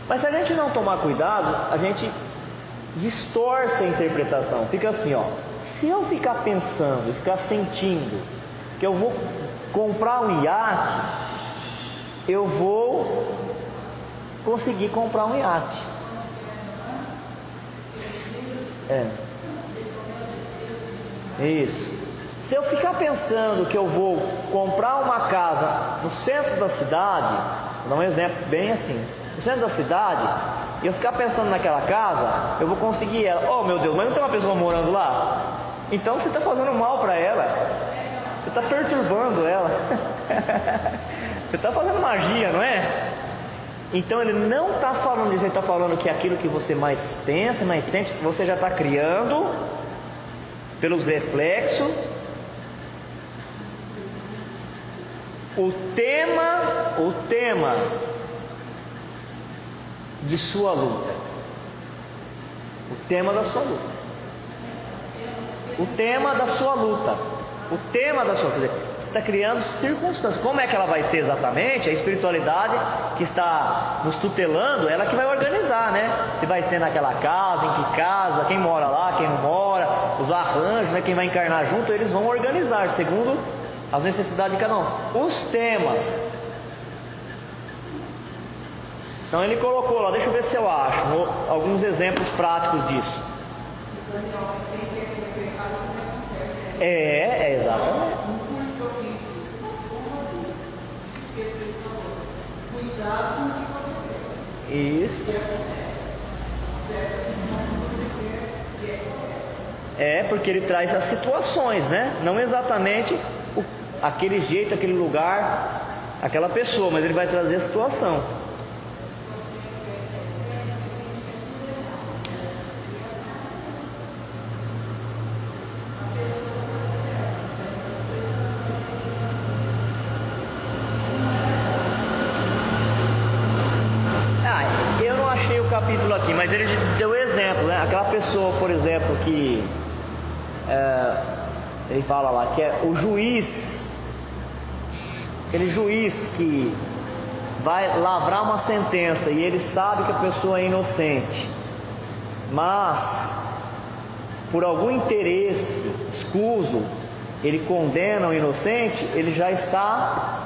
Mas se a gente não tomar cuidado, a gente distorce a interpretação. Fica assim, ó: se eu ficar pensando, ficar sentindo que eu vou comprar um iate, eu vou conseguir comprar um iate. Isso. Se eu ficar pensando que eu vou comprar uma casa no centro da cidade, vou dar um exemplo bem assim, no centro da cidade, e eu ficar pensando naquela casa, eu vou conseguir ela. Oh meu Deus, mas não tem uma pessoa morando lá? Então você está fazendo mal para ela, você está perturbando ela, você está fazendo magia, não é? Então ele não está falando disso, ele está falando que aquilo que você mais pensa, mais sente, você já está criando pelos reflexos o tema de sua luta. O tema da sua luta. O tema da sua luta. O tema da sua luta. Quer dizer, você está criando circunstâncias. Como é que ela vai ser exatamente? A espiritualidade que está nos tutelando, ela que vai organizar, né? Se vai ser naquela casa, em que casa, quem mora lá, quem não mora, os arranjos, né? Quem vai encarnar junto, eles vão organizar segundo as necessidades de cada um. Os temas. Então ele colocou lá, deixa eu ver se eu acho alguns exemplos práticos disso. Exatamente. Isso. Porque ele traz as situações, né? Não exatamente aquele jeito, aquele lugar, aquela pessoa, mas ele vai trazer a situação. Eu não achei o capítulo aqui, mas ele deu exemplo, né? Aquela pessoa, por exemplo, que ele fala lá que é o juiz, aquele juiz que vai lavrar uma sentença e ele sabe que a pessoa é inocente, mas por algum interesse escuso ele condena o inocente, ele já está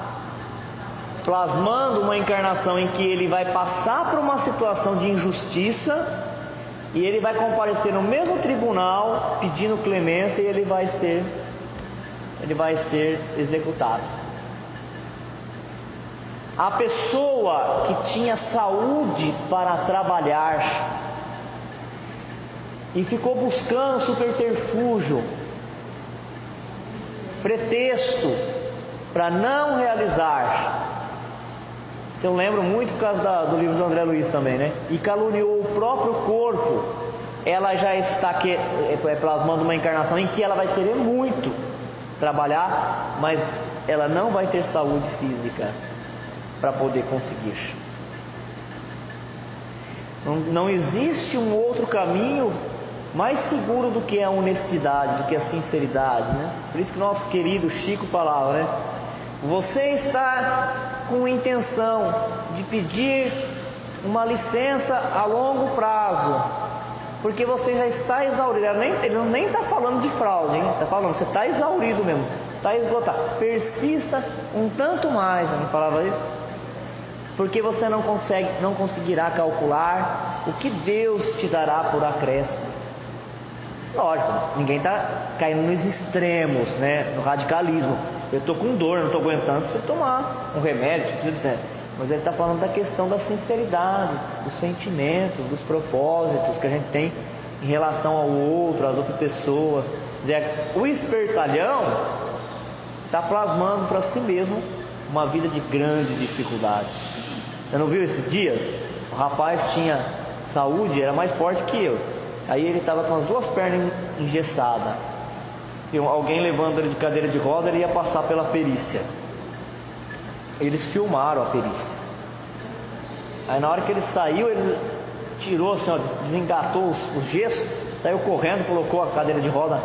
plasmando uma encarnação em que ele vai passar por uma situação de injustiça e ele vai comparecer no mesmo tribunal pedindo clemência e ele vai ser executado. A pessoa que tinha saúde para trabalhar e ficou buscando subterfúgio, pretexto para não realizar. Isso eu lembro muito por causa do livro do André Luiz também, né? E caluniou o próprio corpo. Ela já está plasmando uma encarnação em que ela vai querer muito trabalhar, mas ela não vai ter saúde física para poder conseguir. Não existe um outro caminho mais seguro do que a honestidade, do que a sinceridade, né? Por isso que nosso querido Chico falava, né? Você está com intenção de pedir uma licença a longo prazo, porque você já está exaurido. Ele nem está falando de fraude, hein? Está falando, você está exaurido mesmo, está esgotado. Persista um tanto mais, ele falava isso, porque você não conseguirá calcular o que Deus te dará por acréscimo. Lógico, ninguém está caindo nos extremos, né? No radicalismo. Eu estou com dor, não estou aguentando, preciso tomar um remédio, tudo isso. Mas ele está falando da questão da sinceridade, do sentimento, dos propósitos que a gente tem em relação ao outro, às outras pessoas. Quer dizer, o espertalhão está plasmando para si mesmo uma vida de grande dificuldade. Você não viu esses dias? O rapaz tinha saúde, era mais forte que eu. Aí ele estava com as duas pernas engessadas. E alguém levando ele de cadeira de roda, ele ia passar pela perícia. Eles filmaram a perícia. Aí na hora que ele saiu, ele tirou assim, ó, desengatou o gesso, saiu correndo, colocou a cadeira de roda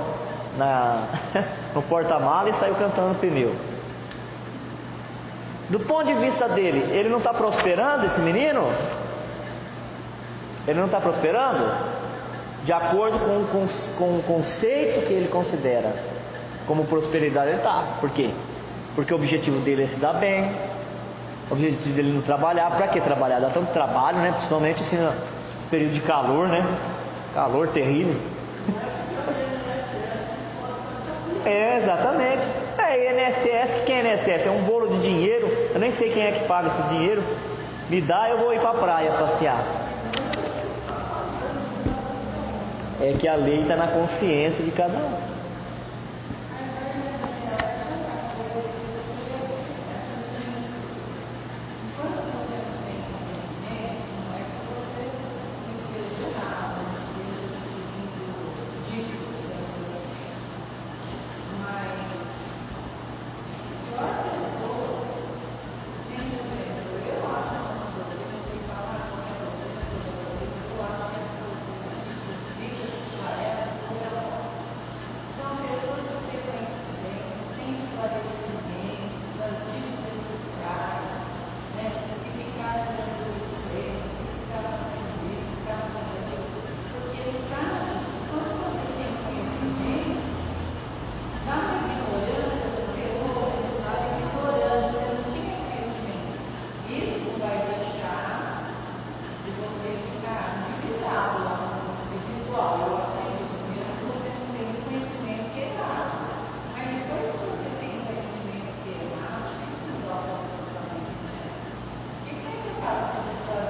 no porta-mala e saiu cantando pneu. Do ponto de vista dele, ele não está prosperando, esse menino? Ele não está prosperando? De acordo com o conceito que ele considera como prosperidade, ele está. Por quê? Porque o objetivo dele é se dar bem, o objetivo dele é não trabalhar. Para que trabalhar? Dá tanto trabalho, né? Principalmente assim, nesse período de calor, né? Calor terrível. Exatamente. INSS, quem é INSS? É um bolo de dinheiro. Eu nem sei quem é que paga esse dinheiro. Me dá, eu vou ir para a praia passear. É que a lei está na consciência de cada um.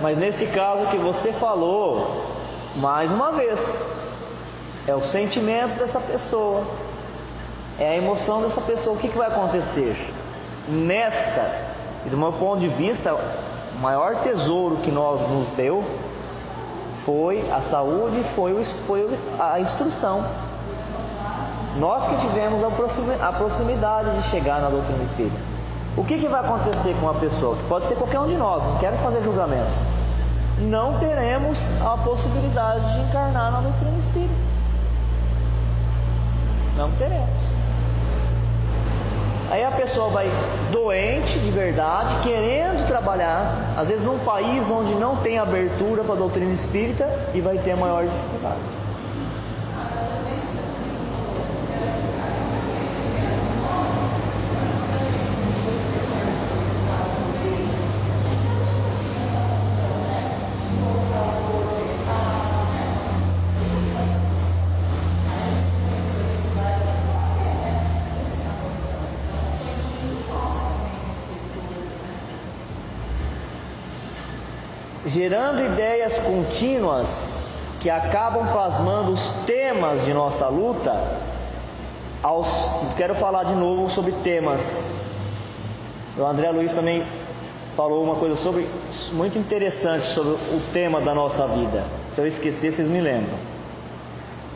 Mas nesse caso que você falou, mais uma vez, é o sentimento dessa pessoa, é a emoção dessa pessoa. O que vai acontecer? E do meu ponto de vista, o maior tesouro que nos deu foi a saúde, foi a instrução. Nós que tivemos a proximidade de chegar na doutrina espírita. O que vai acontecer com uma pessoa? Que pode ser qualquer um de nós, não quero fazer julgamento. Não teremos a possibilidade de encarnar na doutrina espírita. Não teremos. Aí a pessoa vai doente de verdade, querendo trabalhar, às vezes num país onde não tem abertura para a doutrina espírita, e vai ter a maior dificuldade. Gerando ideias contínuas que acabam plasmando os temas de nossa luta. Quero falar de novo sobre temas. O André Luiz também falou uma coisa muito interessante sobre o tema da nossa vida. Se eu esquecer, vocês me lembram.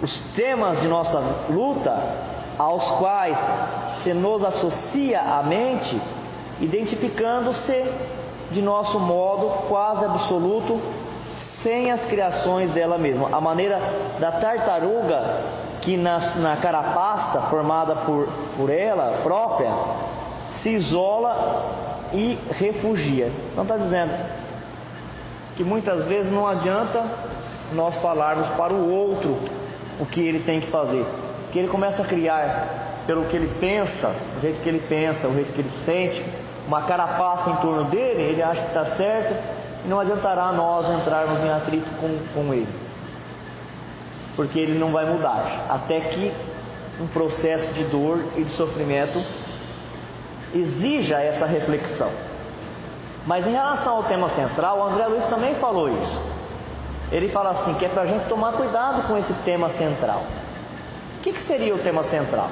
Os temas de nossa luta, aos quais se nos associa a mente, identificando-se de nosso modo quase absoluto, sem as criações dela mesma. A maneira da tartaruga que na carapaça formada por ela própria se isola e refugia. Então está dizendo que muitas vezes não adianta nós falarmos para o outro o que ele tem que fazer, que ele começa a criar pelo que ele pensa, o jeito que ele pensa, o jeito que ele sente, uma carapaça em torno dele, ele acha que está certo, e não adiantará nós entrarmos em atrito com ele, porque ele não vai mudar, até que um processo de dor e de sofrimento exija essa reflexão. Mas em relação ao tema central, o André Luiz também falou isso. Ele fala assim, que é para a gente tomar cuidado com esse tema central. O que seria o tema central?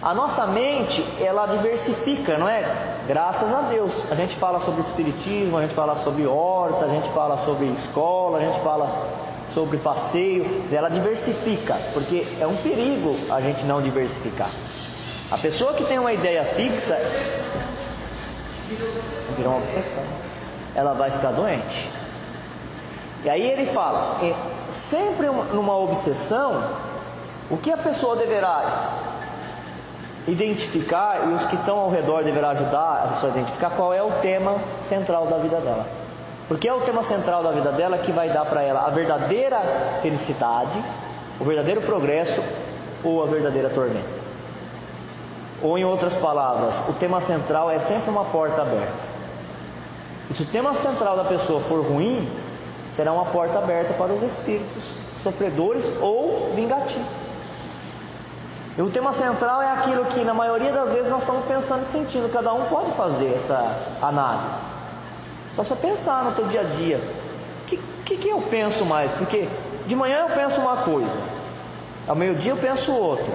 A nossa mente, ela diversifica, não é? Graças a Deus. A gente fala sobre espiritismo, a gente fala sobre horta, a gente fala sobre escola, a gente fala sobre passeio. Ela diversifica, porque é um perigo a gente não diversificar. A pessoa que tem uma ideia fixa, virou uma obsessão, ela vai ficar doente. E aí ele fala, sempre numa obsessão, o que a pessoa deverá identificar, e os que estão ao redor deverão ajudar a pessoa a identificar qual é o tema central da vida dela. Porque é o tema central da vida dela que vai dar para ela a verdadeira felicidade, o verdadeiro progresso ou a verdadeira tormenta. Ou em outras palavras, o tema central é sempre uma porta aberta. E se o tema central da pessoa for ruim, será uma porta aberta para os espíritos sofredores ou vingativos. E o tema central é aquilo que na maioria das vezes nós estamos pensando e sentindo. Cada um pode fazer essa análise. Só você pensar no teu dia a dia. O que eu penso mais? Porque de manhã eu penso uma coisa, ao meio-dia eu penso outra,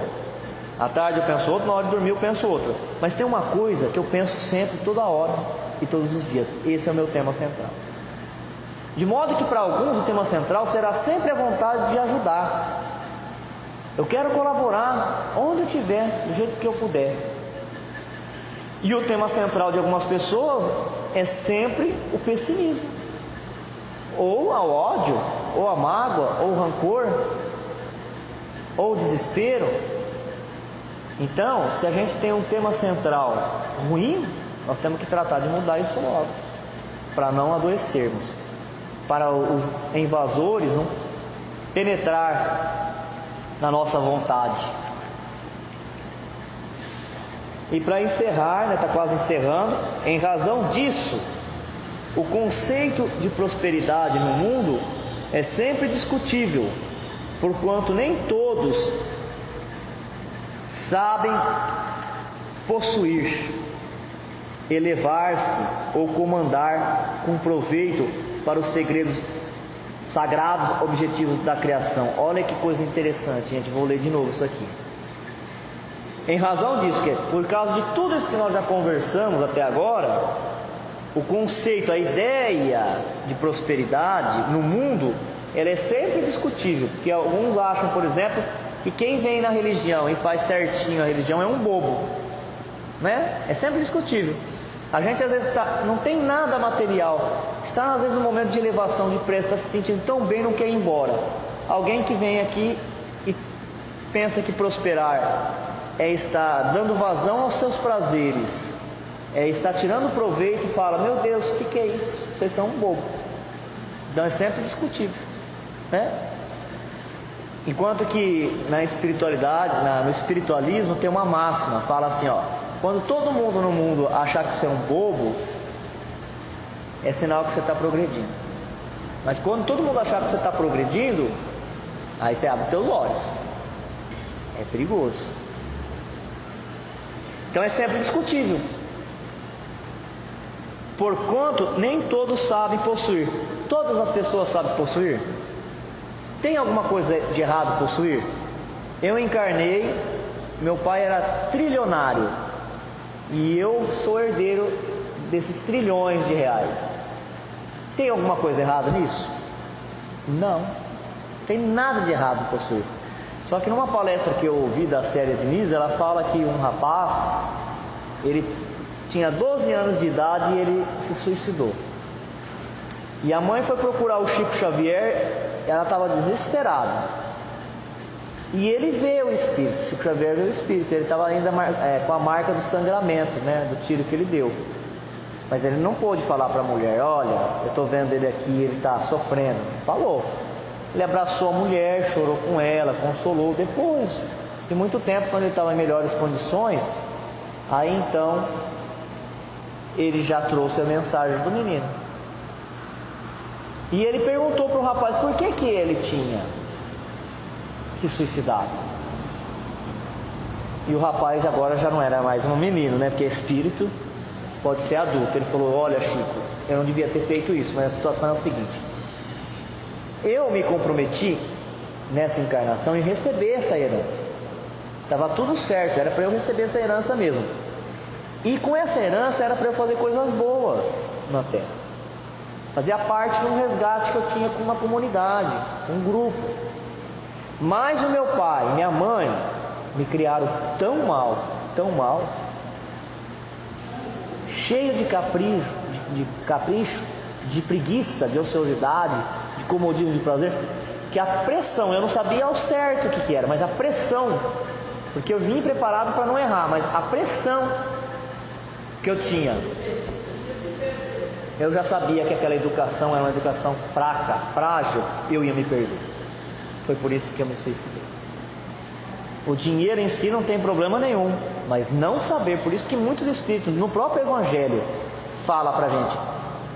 à tarde eu penso outra, na hora de dormir eu penso outra. Mas tem uma coisa que eu penso sempre, toda hora e todos os dias. Esse é o meu tema central. De modo que para alguns o tema central será sempre a vontade de ajudar. Eu quero colaborar onde eu estiver, do jeito que eu puder. E o tema central de algumas pessoas é sempre o pessimismo, ou o ódio, ou a mágoa, ou o rancor, ou o desespero. Então, se a gente tem um tema central ruim, nós temos que tratar de mudar isso logo, para não adoecermos, para os invasores não penetrar na nossa vontade. E para encerrar, está quase encerrando, em razão disso, o conceito de prosperidade no mundo é sempre discutível, porquanto nem todos sabem possuir, elevar-se ou comandar com proveito para os segredos sagrados objetivos da criação. Olha que coisa interessante, gente. Vou ler de novo isso aqui. Em razão disso, que por causa de tudo isso que nós já conversamos até agora, o conceito, a ideia de prosperidade no mundo, ela é sempre discutível, porque alguns acham, por exemplo, que quem vem na religião e faz certinho a religião é um bobo, né? É sempre discutível. A gente às vezes não tem nada material, está às vezes no momento de elevação de preço, está se sentindo tão bem, não quer ir embora. Alguém que vem aqui e pensa que prosperar é estar dando vazão aos seus prazeres, é estar tirando proveito e fala: meu Deus, o que é isso? Vocês são um bobo. Então é sempre discutível, né? Enquanto que na espiritualidade, no espiritualismo tem uma máxima, fala assim, ó: quando todo mundo no mundo achar que você é um bobo, é sinal que você está progredindo. Mas quando todo mundo achar que você está progredindo, aí você abre teus olhos. É perigoso. Então é sempre discutível. Porquanto nem todos sabem possuir. Todas as pessoas sabem possuir? Tem alguma coisa de errado possuir? Eu encarnei, meu pai era trilionário e eu sou herdeiro desses trilhões de reais. Tem alguma coisa errada nisso? Não, tem nada de errado em possuir. Só que numa palestra que eu ouvi da Célia Diniz, ela fala que um rapaz, ele tinha 12 anos de idade e ele se suicidou. E a mãe foi procurar o Chico Xavier, ela estava desesperada. E ele vê o espírito, o Chico Xavier vê o espírito, ele estava ainda com a marca do sangramento, né, do tiro que ele deu. Mas ele não pôde falar para a mulher: olha, eu estou vendo ele aqui, ele está sofrendo. Falou. Ele abraçou a mulher, chorou com ela, consolou. Depois de muito tempo, quando ele estava em melhores condições, aí então ele já trouxe a mensagem do menino. E ele perguntou para o rapaz por que ele tinha se suicidado. E o rapaz agora já não era mais um menino, né? Porque espírito pode ser adulto. Ele falou: olha, Chico, eu não devia ter feito isso, mas a situação é a seguinte: eu me comprometi nessa encarnação em receber essa herança. Estava tudo certo, era para eu receber essa herança mesmo. E com essa herança era para eu fazer coisas boas na Terra. Fazia parte de um resgate que eu tinha com uma comunidade, um grupo. Mas o meu pai e minha mãe me criaram tão mal, cheio de capricho, de preguiça, de ociosidade, de comodismo, de prazer, que a pressão, eu não sabia ao certo o que era, mas a pressão, porque eu vim preparado para não errar, mas a pressão que eu tinha, eu já sabia que aquela educação era uma educação fraca, frágil, eu ia me perder. Foi por isso que eu me suicidei. O dinheiro em si não tem problema nenhum, mas não saber, por isso que muitos espíritos no próprio Evangelho fala pra gente: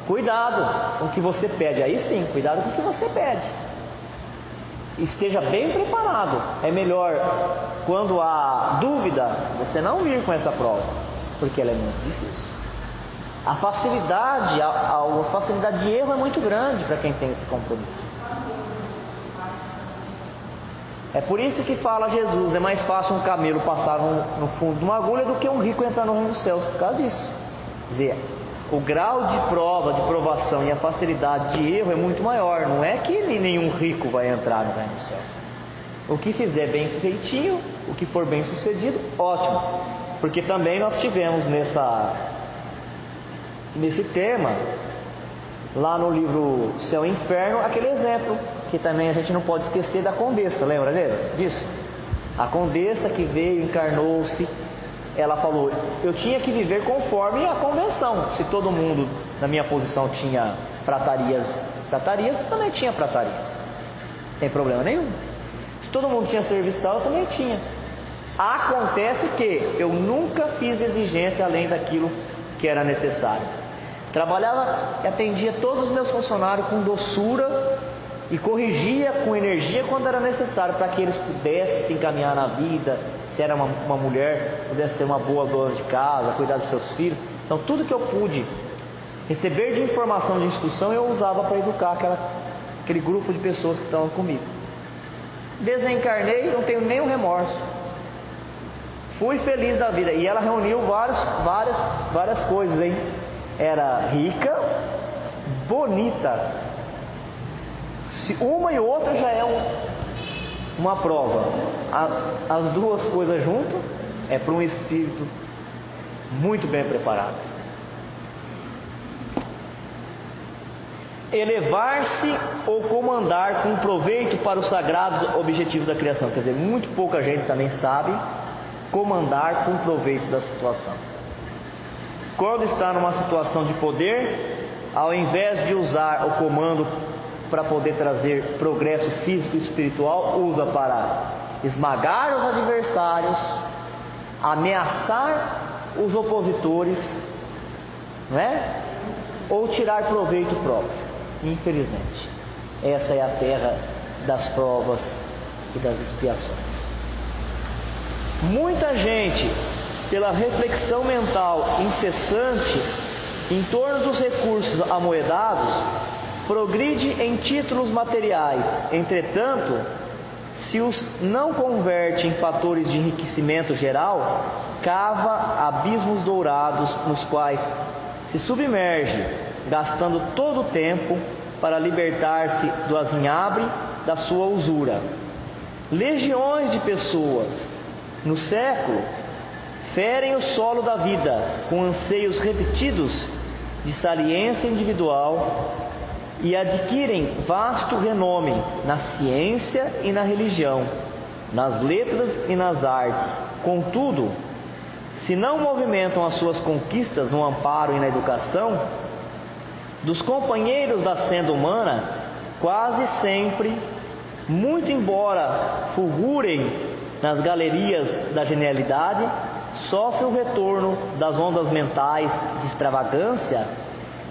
cuidado com o que você pede. Aí sim, cuidado com o que você pede. Esteja bem preparado. É melhor, quando há dúvida, você não vir com essa prova, porque ela é muito difícil. A facilidade de erro é muito grande para quem tem esse compromisso. É por isso que fala Jesus: é mais fácil um camelo passar no fundo de uma agulha do que um rico entrar no reino dos céus. Por causa disso. Quer dizer, o grau de prova, de provação e a facilidade de erro é muito maior. Não é que nenhum rico vai entrar no reino dos céus. O que fizer bem feitinho, o que for bem sucedido, ótimo. Porque também nós tivemos nesse tema, lá no livro Céu e Inferno, aquele exemplo que também a gente não pode esquecer da Condessa. Lembra disso? A Condessa que veio, encarnou-se, ela falou: eu tinha que viver conforme a convenção. Se todo mundo na minha posição tinha pratarias, eu também tinha pratarias, não tem problema nenhum. Se todo mundo tinha serviçal, eu também tinha. Acontece que eu nunca fiz exigência além daquilo que era necessário. Trabalhava e atendia todos os meus funcionários com doçura e corrigia com energia quando era necessário, para que eles pudessem se encaminhar na vida. Se era uma mulher, pudesse ser uma boa dona de casa, cuidar dos seus filhos. Então tudo que eu pude receber de informação, de instrução, eu usava para educar aquele grupo de pessoas que estavam comigo. Desencarnei, não tenho nenhum remorso. Fui feliz da vida. E ela reuniu várias coisas, hein? Era rica, bonita. Se uma e outra já é uma prova. As duas coisas junto é para um espírito muito bem preparado. Elevar-se ou comandar com proveito para os sagrados objetivos da criação. Quer dizer, muito pouca gente também sabe comandar com proveito da situação. Quando está numa situação de poder, ao invés de usar o comando para poder trazer progresso físico e espiritual, usa para esmagar os adversários, ameaçar os opositores, não é? Ou tirar proveito próprio. Infelizmente, essa é a terra das provas e das expiações. Muita gente, pela reflexão mental incessante em torno dos recursos amoedados, progride em títulos materiais. Entretanto, se os não converte em fatores de enriquecimento geral, cava abismos dourados nos quais se submerge, gastando todo o tempo para libertar-se do azinhabre da sua usura. Legiões de pessoas, no século, ferem o solo da vida com anseios repetidos de saliência individual e adquirem vasto renome na ciência e na religião, nas letras e nas artes. Contudo, se não movimentam as suas conquistas no amparo e na educação dos companheiros da senda humana, quase sempre, muito embora fulgurem nas galerias da genialidade, sofre o retorno das ondas mentais de extravagância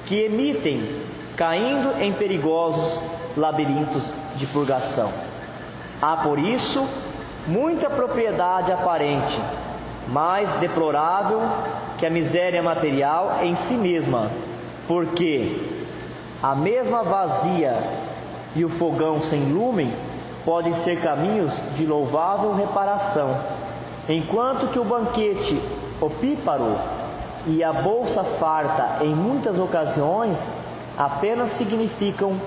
que emitem, caindo em perigosos labirintos de purgação. Há, por isso, muita propriedade aparente, mais deplorável que a miséria material em si mesma, porque a mesma vazia e o fogão sem lume podem ser caminhos de louvável reparação, enquanto que o banquete opíparo e a bolsa farta em muitas ocasiões apenas significam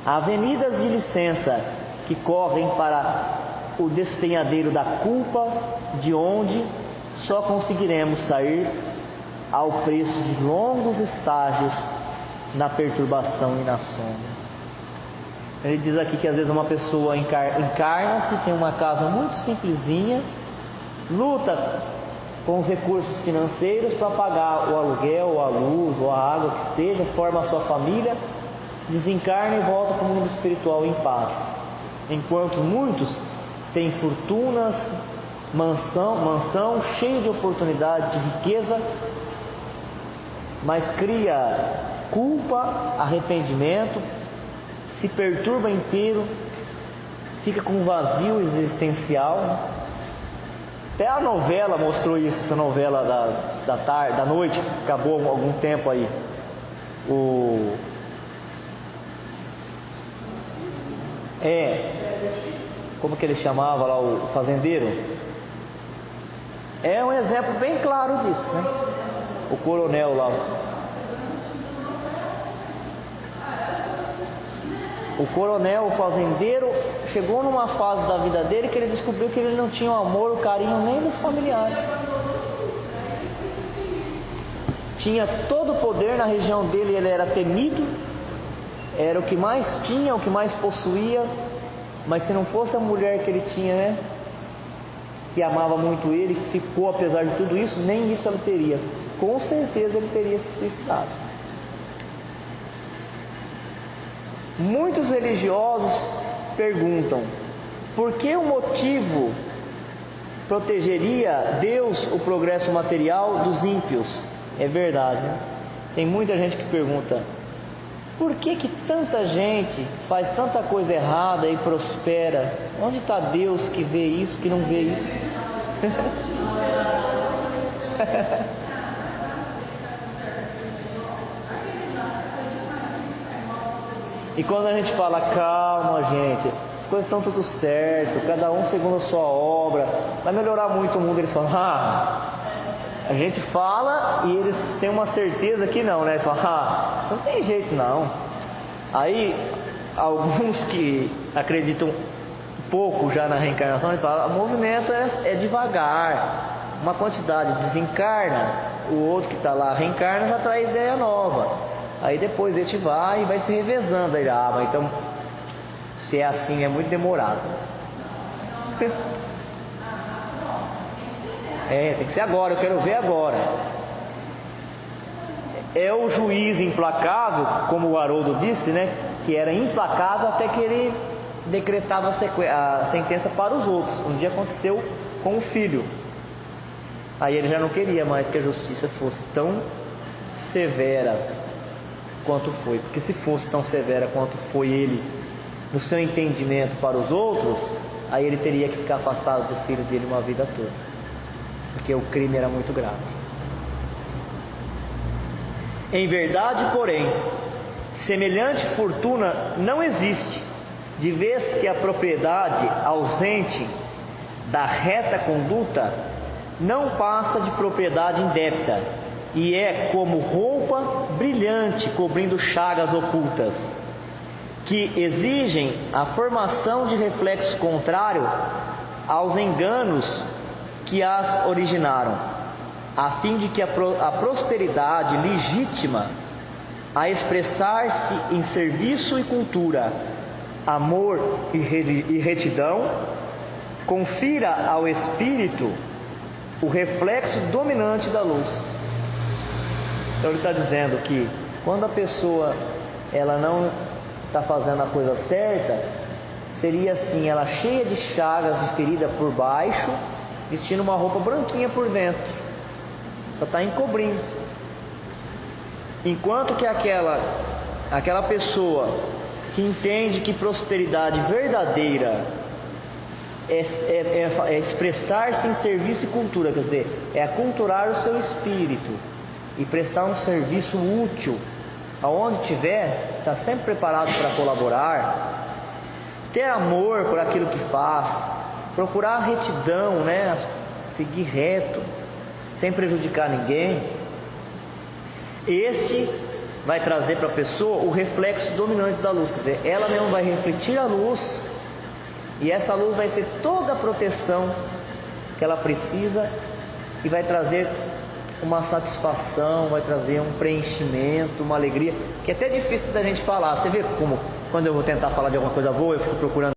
avenidas de licença que correm para o despenhadeiro da culpa, de onde só conseguiremos sair ao preço de longos estágios na perturbação e na sombra. Ele diz aqui que às vezes uma pessoa encarna-se, tem uma casa muito simplesinha, luta com os recursos financeiros para pagar o aluguel, ou a luz, ou a água, que seja, forma a sua família, desencarna e volta para o mundo espiritual em paz. Enquanto muitos têm fortunas, mansão cheia de oportunidade, de riqueza, mas cria culpa, arrependimento, se perturba inteiro, fica com um vazio existencial. Até a novela mostrou isso, essa novela da noite, que acabou há algum tempo aí. Como que ele chamava lá, o fazendeiro? É um exemplo bem claro disso, né? O coronel lá. O coronel, o fazendeiro, chegou numa fase da vida dele que ele descobriu que ele não tinha o amor, o carinho nem dos familiares. Tinha todo o poder na região dele, ele era temido, era o que mais tinha, o que mais possuía, mas se não fosse a mulher que ele tinha, né, que amava muito ele, que ficou apesar de tudo isso, nem isso ele teria. Com certeza ele teria se suicidado. Muitos religiosos perguntam: por que o motivo protegeria Deus o progresso material dos ímpios? É verdade, né? Tem muita gente que pergunta: por que tanta gente faz tanta coisa errada e prospera? Onde está Deus que vê isso, que não vê isso? E quando a gente fala: calma, gente, as coisas estão tudo certo, cada um segundo a sua obra, vai melhorar muito o mundo, eles falam: a gente fala e eles têm uma certeza que não, né? Eles falam: isso não tem jeito não. Aí alguns que acreditam pouco já na reencarnação, eles falam: o movimento é devagar, uma quantidade desencarna, o outro que está lá reencarna, já traz ideia nova. Aí depois este vai se revezando. Aí, mas então, se é assim, é muito demorado. Tem que ser agora, eu quero ver agora. É o juiz implacável, como o Haroldo disse, né? Que era implacável até que ele decretava a sentença para os outros. Um dia aconteceu com o filho. Aí ele já não queria mais que a justiça fosse tão severa quanto foi. Porque se fosse tão severa quanto foi ele no seu entendimento para os outros, aí ele teria que ficar afastado do filho dele uma vida toda. Porque o crime era muito grave. Em verdade, porém, semelhante fortuna não existe, de vez que a propriedade ausente da reta conduta não passa de propriedade indébita, e é como roupa brilhante cobrindo chagas ocultas, que exigem a formação de reflexo contrário aos enganos que as originaram, a fim de que a prosperidade legítima, a expressar-se em serviço e cultura, amor e retidão, confira ao espírito o reflexo dominante da luz. Então ele está dizendo que quando a pessoa ela não está fazendo a coisa certa, seria assim, ela cheia de chagas e ferida por baixo, vestindo uma roupa branquinha por dentro, só está encobrindo. Enquanto que aquela pessoa que entende que prosperidade verdadeira é expressar-se em serviço e cultura, quer dizer, é aculturar o seu espírito e prestar um serviço útil aonde tiver, está sempre preparado para colaborar, ter amor por aquilo que faz, procurar retidão, né? Seguir reto, sem prejudicar ninguém. Esse vai trazer para a pessoa o reflexo dominante da luz, quer dizer, ela mesmo vai refletir a luz, e essa luz vai ser toda a proteção que ela precisa, e vai trazer uma satisfação, vai trazer um preenchimento, uma alegria, que é até difícil da gente falar. Você vê como, quando eu vou tentar falar de alguma coisa boa, eu fico procurando